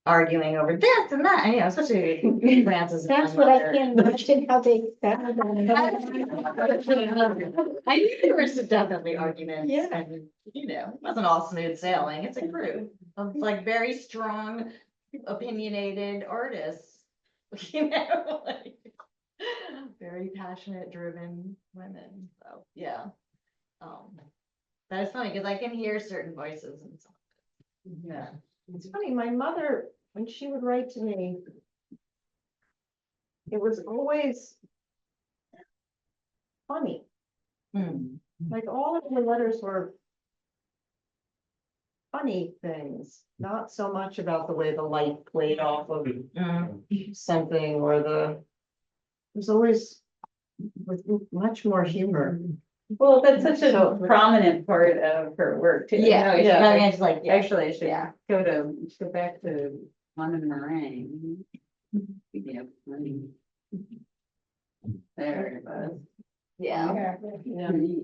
arguing over this and that, and, you know, especially Francis. and That's my what I mother. can't imagine how they. I knew there was definitely arguments. Yeah. And, you know, it wasn't all smooth sailing. It's a crew of like very strong, opinionated artists. You know, like very passionate, driven women. So, yeah. That is funny because I can hear certain voices and so. Yeah. It's funny, my mother, when she would write to me, it was always funny. Hmm. Like all of her letters were funny things, not so much about the way the light played off of something or it was always with much more humor. Well, that's such a So- prominent part of her work too. Yeah, No, yeah, I mean, it's like, yeah. Actually, I should Yeah. go back to London Meringue. Yeah, there it was. Yeah. Yeah.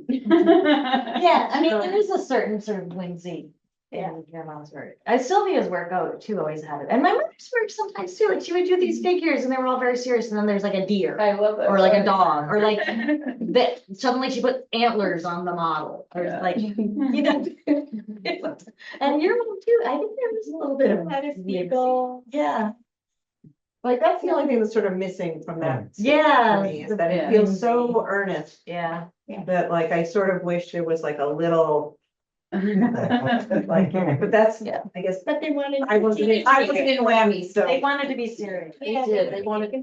Yeah, I mean, there is a certain sort of whimsy in your mom's work. Sylvia's work too always had it, and my mother's work sometimes too. Like she would do these figures, and they were all very serious, and then there's like a deer, I love that. or like a dog, or like that. Suddenly she put antlers on the model, or Yeah. like you know. And your mom too. I think there was a little bit of Let us whimsy. go. Yeah. Like, that's the only thing that's sort of missing from that. Yeah. For me, is that Yeah. it feels so earnest, Yeah. that like, I sort of wish there was like a little, like, but that's, Yeah. I guess, But they wanted. I wasn't in Whammy, so. They wanted to be serious. They did, they wanted to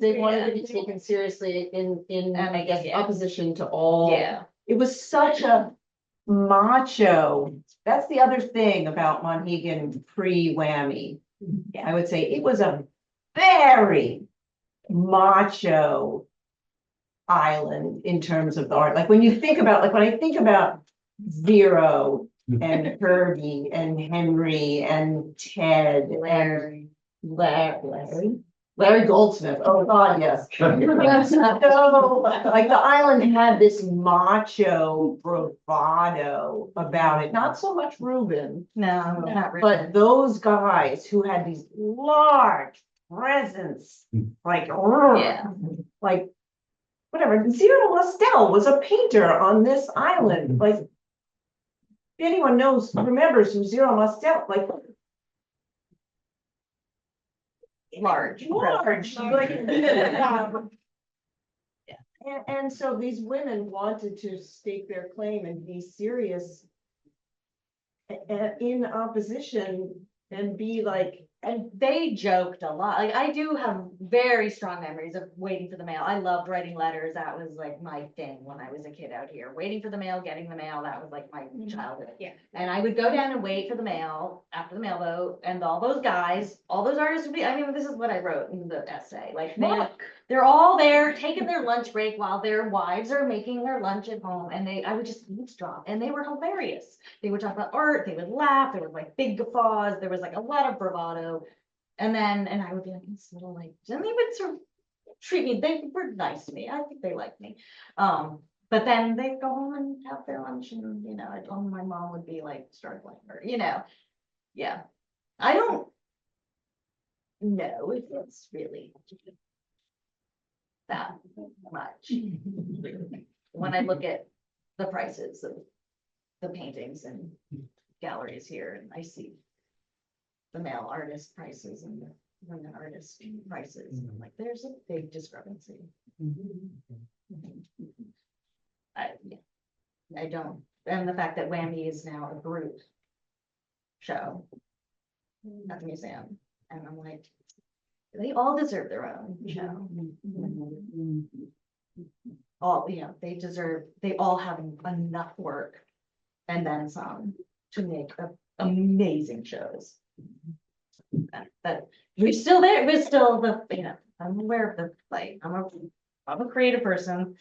be taken seriously in, And I guess, yeah. opposition to all. Yeah. It was such a macho, that's the other thing about Monhegan pre-Whammy. I would say it was a very macho island in terms of the art. Like when you think about, like when I think about Zero and Herbie and Henry and Ted and Larry Goldsmith. Oh God, yes. So, like the island had this macho bravado about it. Not so much Reuben, No, not really. but those guys who had these large presence, like, Yeah. like whatever. Zero Mostel was a painter on this island. Like, if anyone remembers who Zero Mostel, like. Large. Like, and so these women wanted to stake their claim and be serious in opposition and be like, And they joked a lot. Like I do have very strong memories of waiting for the mail. I loved writing letters. That was like my thing when I was a kid out here. Waiting for the mail, getting the mail. That was like my childhood. Yeah. And I would go down and wait for the mail after the mail boat, and all those guys, all those artists would be. I mean, this is what I wrote in the essay. Like they're all there taking their lunch break while their wives are making their lunch at home, and I would just eavesdrop, and they were hilarious. They would talk about art. They would laugh. There was like big guffaws. There was like a lot of bravado. And I would be like, this little like, and they would sort of treat me, they were nice to me. I think they liked me. But then they'd go home and have their lunch and, you know, my mom would be like struggling or, you know, yeah. I don't know if it's really that much. When I look at the prices of the paintings and galleries here, and I see the male artist prices and the women artist prices. I'm like, there's a big discrepancy. I don't, and the fact that Whammy is now a group show at the museum, and I'm like, they all deserve their own show. All, you know, they all have enough work and then some to make amazing shows. But we're still there. We're still you know, I'm aware of the like, I'm a creative person.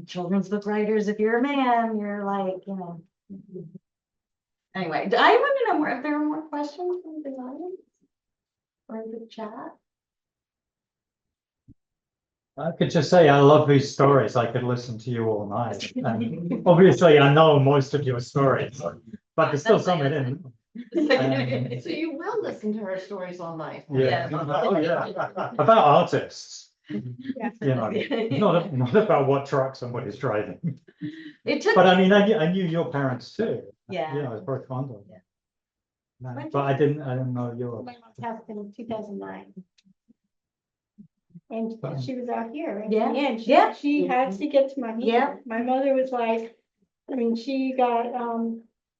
Children's book writers, if you're a man, you're like, you know. Anyway, I want to know more if there are more questions from the audience or the chat. I could just say I love these stories. I could listen to you all night. And obviously, I know most of your stories. but there's still some in. So you will listen to her stories all night. Yeah. Yeah. Oh, yeah. About artists, Yeah. you know, not about what truck somebody's driving. It took. But I mean, I knew your parents too. Yeah. Yeah, I was very fond of them. Yeah. No, but I didn't know yours. My mom passed in 2009. And Wow. she was out here. And Yeah. yeah, Yeah. she had to get to Monhegan. Yeah. My mother was like, I mean, she got,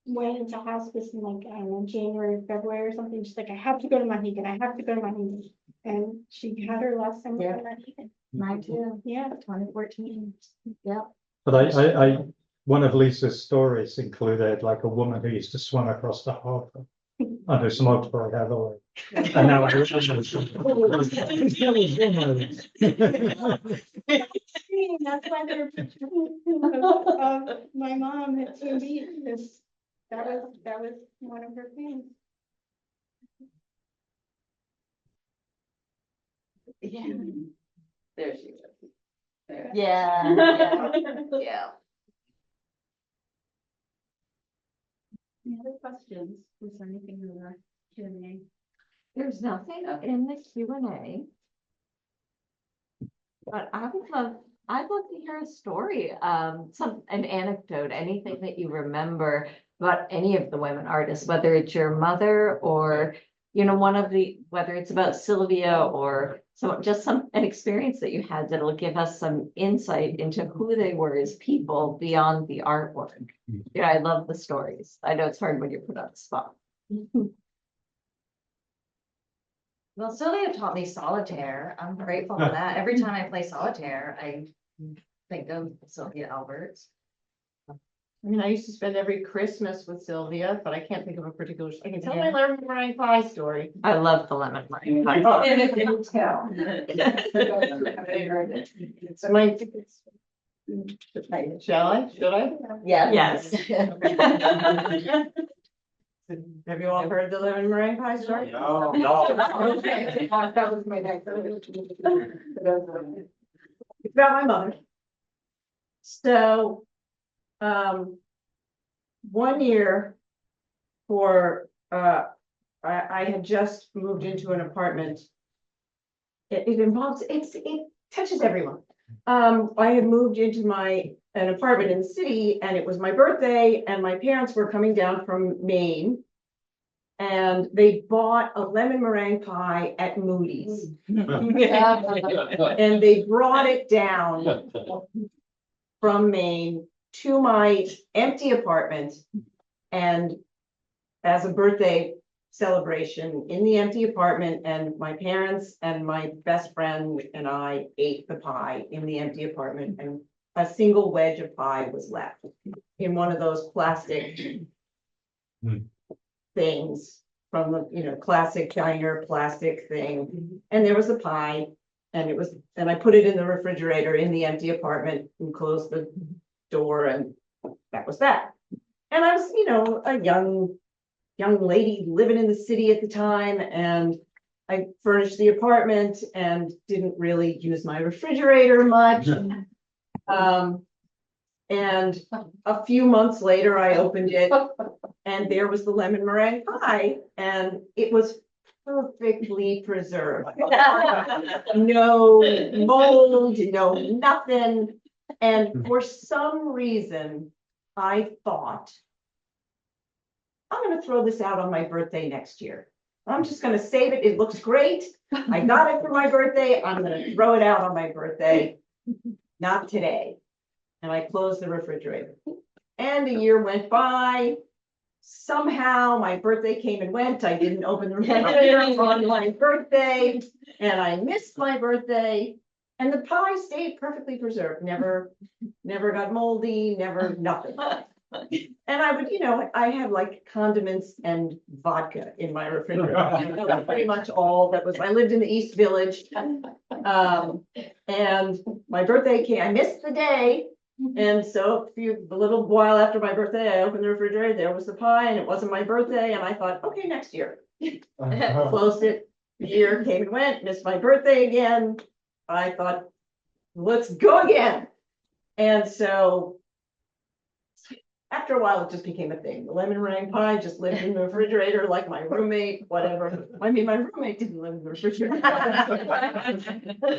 went into hospice in like, I don't know, January, February or something. She's like, I have to go to Monhegan. I have to go to Monhegan. And she had her last time Yeah. in Monhegan. Mine too, Yeah. 2014. Yeah. But I one of Lisa's stories included like a woman who used to swim across the harbour and who smoked very heavily. And now I That's why there are pictures of my mom at TV, because that was one of her things. Yeah. There she is. There. Yeah. Yeah. Yeah. Any other questions? Was there anything in the Q&A? There's nothing in the Q&A. But I'd love to hear a story, an anecdote, anything that you remember about any of the women artists, whether it's your mother or, you know, whether it's about Sylvia or an experience that you had that'll give us some insight into who they were as people beyond the artwork. Yeah, I love the stories. I know it's hard when you're put on the spot. Well, Sylvia taught me solitaire. I'm grateful for that. Every time I play solitaire, I think of Sylvia Alberts. I mean, I used to spend every Christmas with Sylvia, but I can't think of a particular, I can tell my lemon meringue pie story. I love the lemon meringue pie. Oh. And if you tell. So my, shall I? Should I? Yes. Have you all heard the lemon meringue pie story? No. Okay, that was my next. It's about my mother. So, one year I had just moved into an apartment. It touches everyone. I had moved into an apartment in the city, and it was my birthday, and my parents were coming down from Maine. And they bought a lemon meringue pie at Moody's. And they brought it down from Maine to my empty apartment. And as a birthday celebration in the empty apartment, and my parents and my best friend and I ate the pie in the empty apartment, and a single wedge of pie was left in one of those plastic things from the, classic diner plastic thing. And there was a pie, and I put it in the refrigerator in the empty apartment and closed the door, and that was that. And I was, a young lady living in the city at the time, and I furnished the apartment and didn't really use my refrigerator much. And a few months later, I opened it, and there was the lemon meringue pie, and it was perfectly preserved. No mold, no nothing. And for some reason, I thought, I'm going to throw this out on my birthday next year. I'm just going to save it. It looks great. I got it for my birthday. I'm going to throw it out on my birthday. Not today. And I closed the refrigerator. And a year went by. Somehow my birthday came and went. I didn't open the refrigerator on my birthday, and I missed my birthday. And the pie stayed perfectly preserved. Never got moldy, nothing. And I would, I had like condiments and vodka in my refrigerator. That was pretty much all that was. I lived in the East Village. And my birthday came, I missed the day. And so a little while after my birthday, I opened the refrigerator, there was the pie, and it wasn't my birthday. And I thought, okay, next year. Closed it, the year came and went, missed my birthday again. I thought, let's go again. And so after a while, it just became a thing. The lemon meringue pie just lived in the refrigerator like my roommate, whatever. I mean, my roommate didn't live in the refrigerator.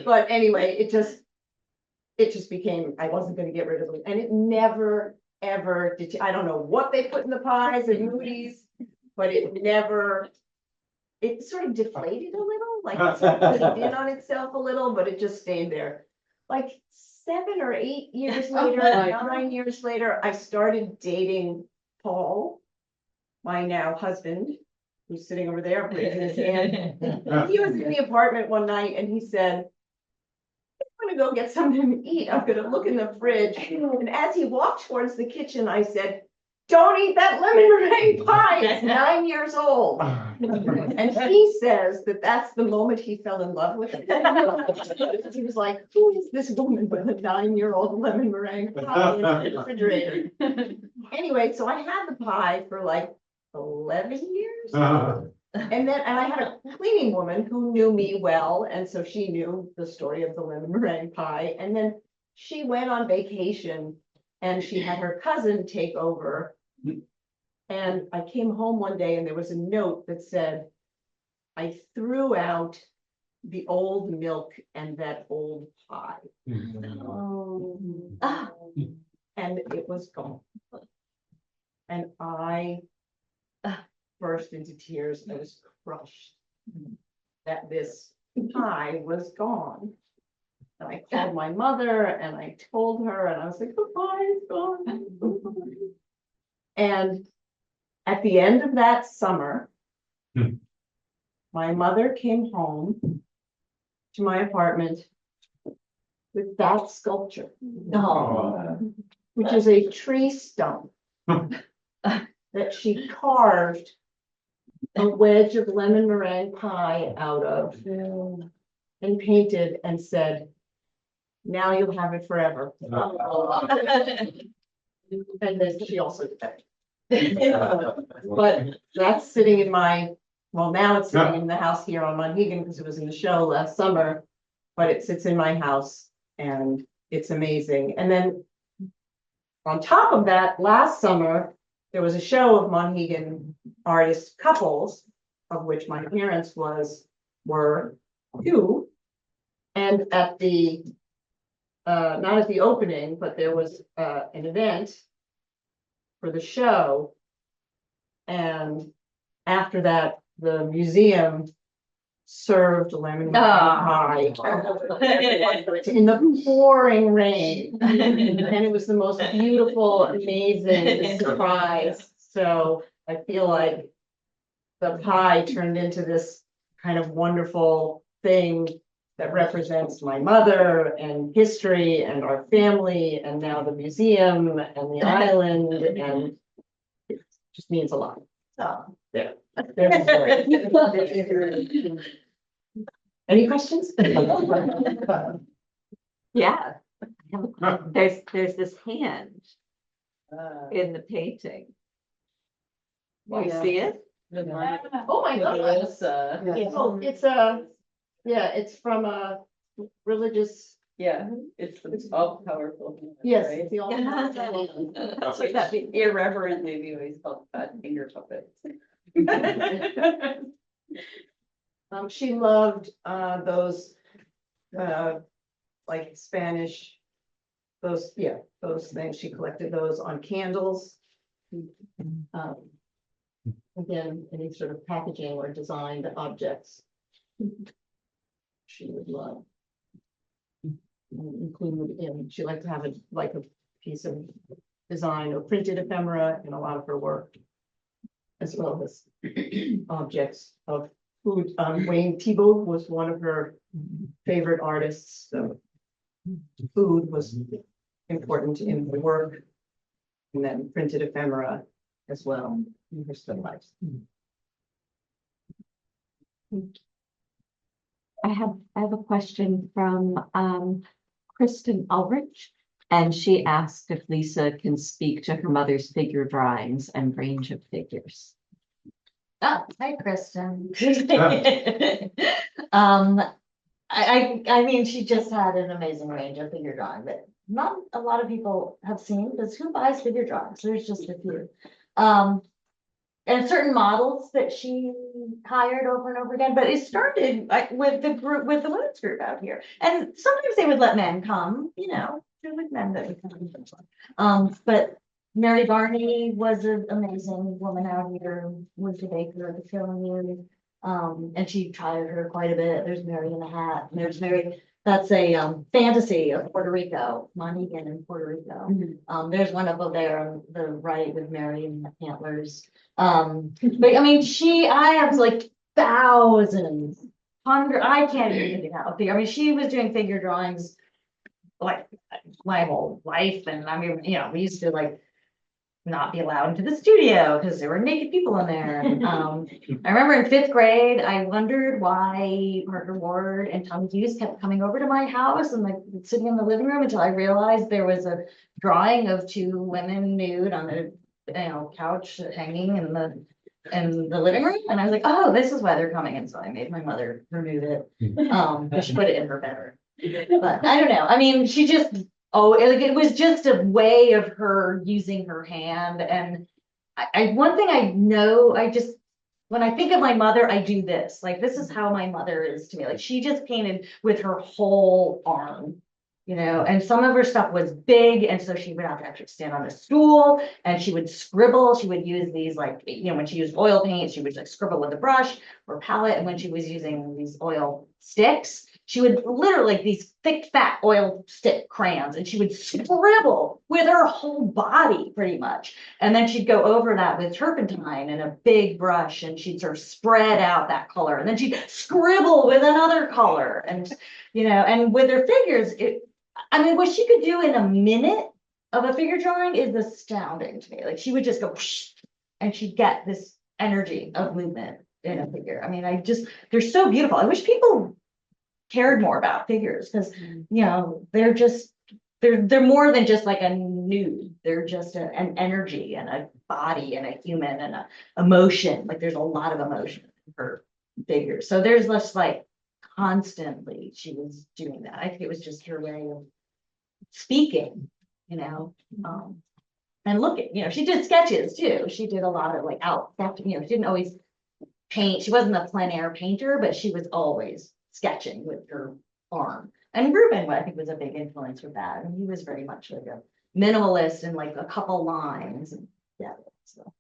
But anyway, it just became, I wasn't gonna get rid of it. And it never, ever did. I don't know what they put in the pies and movies, but it sort of deflated a little, like it sort of caved in on itself a little, but it just stayed there. Like 7 or 8 years later, 9 years later, I started dating Paul, my now husband, who's sitting over there raising his hand. He was in the apartment one night and he said, I'm gonna go get something to eat. I'm gonna look in the fridge. And as he walked towards the kitchen, I said, don't eat that lemon meringue pie. It's 9 years old. And he says that that's the moment he fell in love with it. He was like, who is this woman with a 9-year-old lemon meringue pie in the refrigerator? Anyway, so I had the pie for like 11 years. And I had a cleaning woman who knew me well, and so she knew the story of the lemon meringue pie. And then she went on vacation and she had her cousin take over. And I came home one day and there was a note that said, I threw out the old milk and that old pie. And it was gone. And I burst into tears. I was crushed that this pie was gone. And I called my mother and I told her, and I was like, the pie is gone. And at the end of that summer, my mother came home to my apartment with that sculpture, which is a tree stump that she carved a wedge of lemon meringue pie out of and painted and said, now you'll have it forever. And then she also did that. But that's sitting in well, now it's sitting in the house here on Monhegan because it was in the show last summer, but it sits in my house and it's amazing. And then on top of that, last summer, there was a show of Monhegan artist couples, of which my parents were 2. And at the not at the opening, but there was an event for the show. And after that, the museum served lemon meringue pie in the pouring rain. And it was the most beautiful, amazing surprise. So I feel like the pie turned into this kind of wonderful thing that represents my mother and history and our family and now the museum and the island, and it just means a lot. There's the story. Any questions? Yeah. There's this hand in the painting. You see it? Oh my God. It's from a religious. Yeah, it's all powerful. Yes, right? it's the all. That's like that irreverently, we always called fat finger puppets. She loved those like Spanish, those things. She collected those on candles. Again, any sort of packaging or designed objects she would love. Include in, she liked to have a piece of design or printed ephemera in a lot of her work, as well as objects of food. Wayne Thiebaud was one of her favorite artists, so food was important in the work, and then printed ephemera as well in her still lives. I have a question from Kristen Ulrich, and she asked if Lisa can speak to her mother's figure drawings and range of figures. Oh, hi, Kristen. I mean, she just had an amazing range of figure drawing that not a lot of people have seen, because who buys figure drawings? There's just a few. And certain models that she hired over and over again, but it started with the group, with the women's group out here. And sometimes they would let men come, you know, there were men that would come. But Mary Barney was an amazing woman out here, was the baker of the killing you. And she hired her quite a bit. There's Mary in the Hat, and there's Mary, that's a fantasy of Puerto Rico, Monhegan in Puerto Rico. There's one up there on the right with Mary and the antlers. But I mean, I have like thousands, I can't even think how. I mean, she was doing figure drawings like my whole life, and I mean, you know, we used to like not be allowed into the studio because there were naked people in there. And, I remember in 5th grade, I wondered why Parker Ward and Tom Hughes kept coming over to my house and like sitting in the living room until I realized there was a drawing of 2 women nude on a couch hanging in the living room. And I was like, oh, this is why they're coming. And so I made my mother remove it. She put it in her bedroom. But I don't know. I mean, she just, it was just a way of her using her hand. And one thing I know, when I think of my mother, I do this. Like, this is how my mother is to me. Like, she just painted with her whole arm, you know, and some of her stuff was big. And so she would have to actually stand on a stool and she would scribble. She would use these, like, you know, when she used oil paint, she would like scribble with a brush or palette. And when she was using these oil sticks, she would literally like these thick, fat oil stick crayons, and she would scribble with her whole body pretty much. And then she'd go over that with turpentine and a big brush, and she'd sort of spread out that color. And then she'd scribble with another color. And, you know, and with her figures, I mean, what she could do in a minute of a figure drawing is astounding to me. Like, she would just go, and she'd get this energy of movement in a figure. I mean, they're so beautiful. I wish people cared more about figures, because you know, they're more than just like a nude. They're just an energy and a body and a human and a emotion. Like, there's a lot of emotion in her figures. So there's less like constantly she was doing that. I think it was just her way of speaking, you know. And looking, you know, she did sketches too. She did a lot of like you know, she didn't always paint. She wasn't a plein air painter, but she was always sketching with her arm. And Ruben, I think, was a big influence with that. And he was very much like a minimalist and like a couple lines. And yeah, so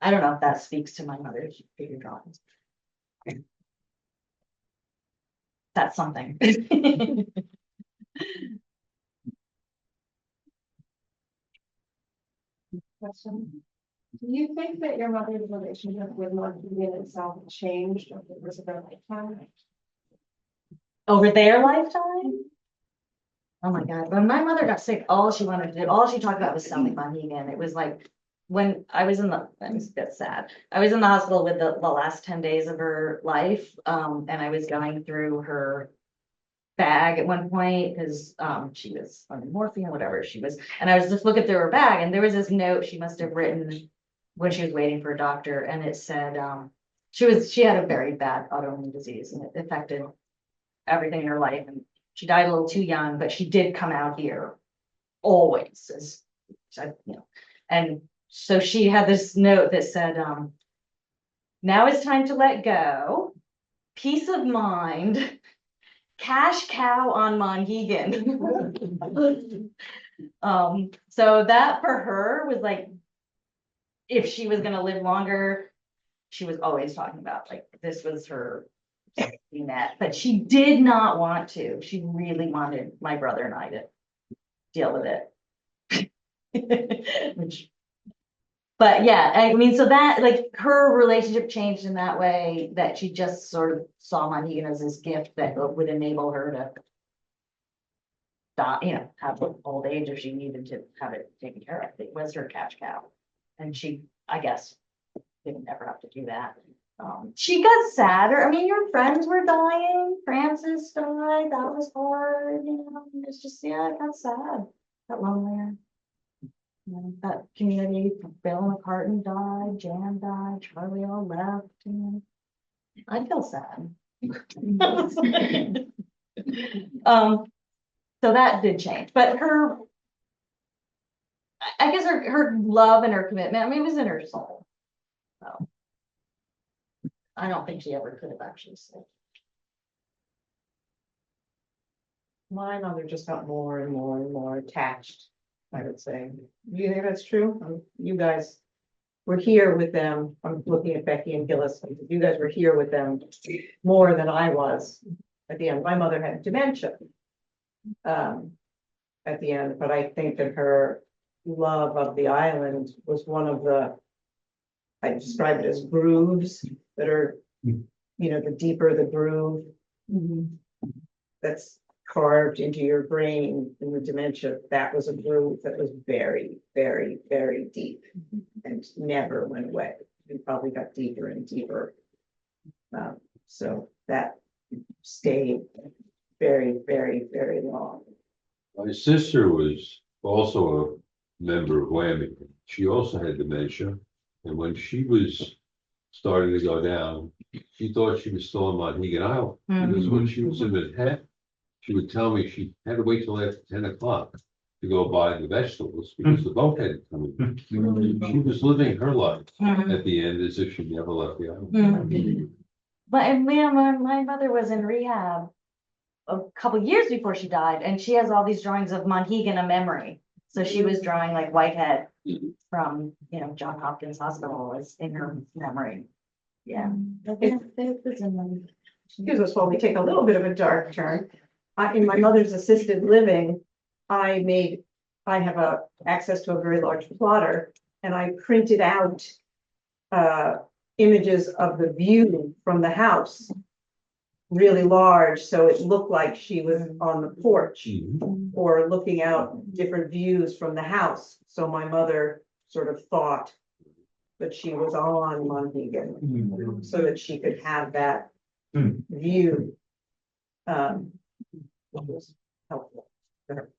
I don't know if that speaks to my mother's figure drawings. That's something. Question. Do you think that your mother's relationship with Monhegan itself changed over the course of her lifetime? Over their lifetime? Oh my God, when my mother got sick, all she wanted to do, all she talked about was selling Monhegan. It was like, when I was it's a bit sad. I was in the hospital with the last 10 days of her life. And I was going through her bag at one point because she was on morphine, whatever she was. And I was just looking through her bag, and there was this note she must have written when she was waiting for a doctor. And it said, she had a very bad autoimmune disease, and it affected everything in her life, and she died a little too young, but she did come out here always, as you know. And so she had this note that said, now it's time to let go, peace of mind, cash cow on Monhegan. So that for her was like, if she was going to live longer, she was always talking about, like, this was her that, but she did not want to. She really wanted my brother and I to deal with it. But yeah, I mean, so that, like, her relationship changed in that way, that she just sort of saw Monhegan as this gift that would enable her to you know, have old age if she needed to have it taken care of. It was her cash cow, and she, I guess, didn't ever have to do that. She got sadder. I mean, your friends were dying. Francis died. That was hard. You know, it's just, yeah, it got sad. Got lonelier. You know, that community, Bill McCartan died, Jan died, Charlie all left. You know, I feel sad. So that did change, but I guess her love and her commitment, I mean, it was in her soul. So. I don't think she ever could have actually said. My mother just got more and more and more attached, I would say. Do you think that's true? You guys were here with them. I'm looking at Becky and Gillis. You guys were here with them more than I was at the end. My mother had dementia at the end, but I think that her love of the island was one of the, I describe it as grooves that are, you know, the deeper the groove that's carved into your brain in the dementia, that was a groove that was very, very, very deep and never went away. It probably got deeper and deeper. So that stayed very, very, very long. My sister was also a member of Whammy. She also had dementia. And when she was starting to go down, she thought she was still on Monhegan Island. Because when she was in Manhattan, she would tell me she had to wait till after 10 o'clock to go buy the vegetables because the boat hadn't come in. She was living her life at the end as if she never left the island. But and my mother was in rehab a couple years before she died, and she has all these drawings of Monhegan a memory. So she was drawing like Whitehead from, you know, Johns Hopkins Hospital was in her memory. Yeah. Excuse us while we take a little bit of a dark turn. In my mother's assisted living, I have access to a very large plotter, and I printed out images of the view from the house, really large, so it looked like she was on the porch or looking out different views from the house. So my mother sort of thought that she was on Monhegan so that she could have that view. What was helpful for her.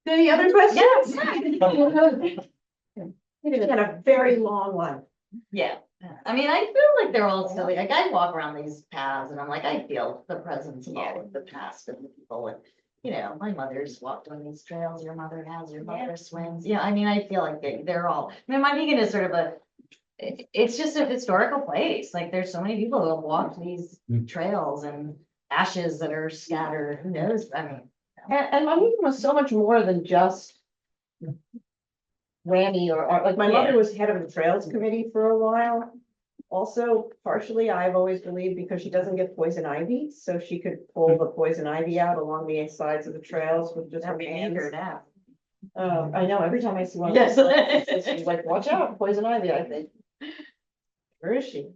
Any other questions? It had a very long one. Yeah, I mean, I feel like they're all still, like, I walk around these paths and I'm like, I feel the presence of all of the past and the people. And, you know, my mother's walked on these trails, your mother has, your mother swims. Yeah, I mean, I feel like they're all, I mean, Monhegan is sort of it's just a historical place. Like, there's so many people who have walked these trails and ashes that are scattered, who knows, I mean. And Monhegan was so much more than just Whammy or like my mother was head of the trails committee for a while. Also, partially, I've always believed because she doesn't get poison ivy, so she could pull the poison ivy out along the sides of the trails with just her hands. I know, every time I see one. Yes. She's like, watch out, poison ivy, I think. Where is she?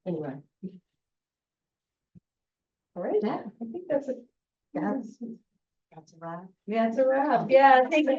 Anyway. All right, I think that's it. That's a wrap. Yeah, it's a wrap. Yeah, thank you.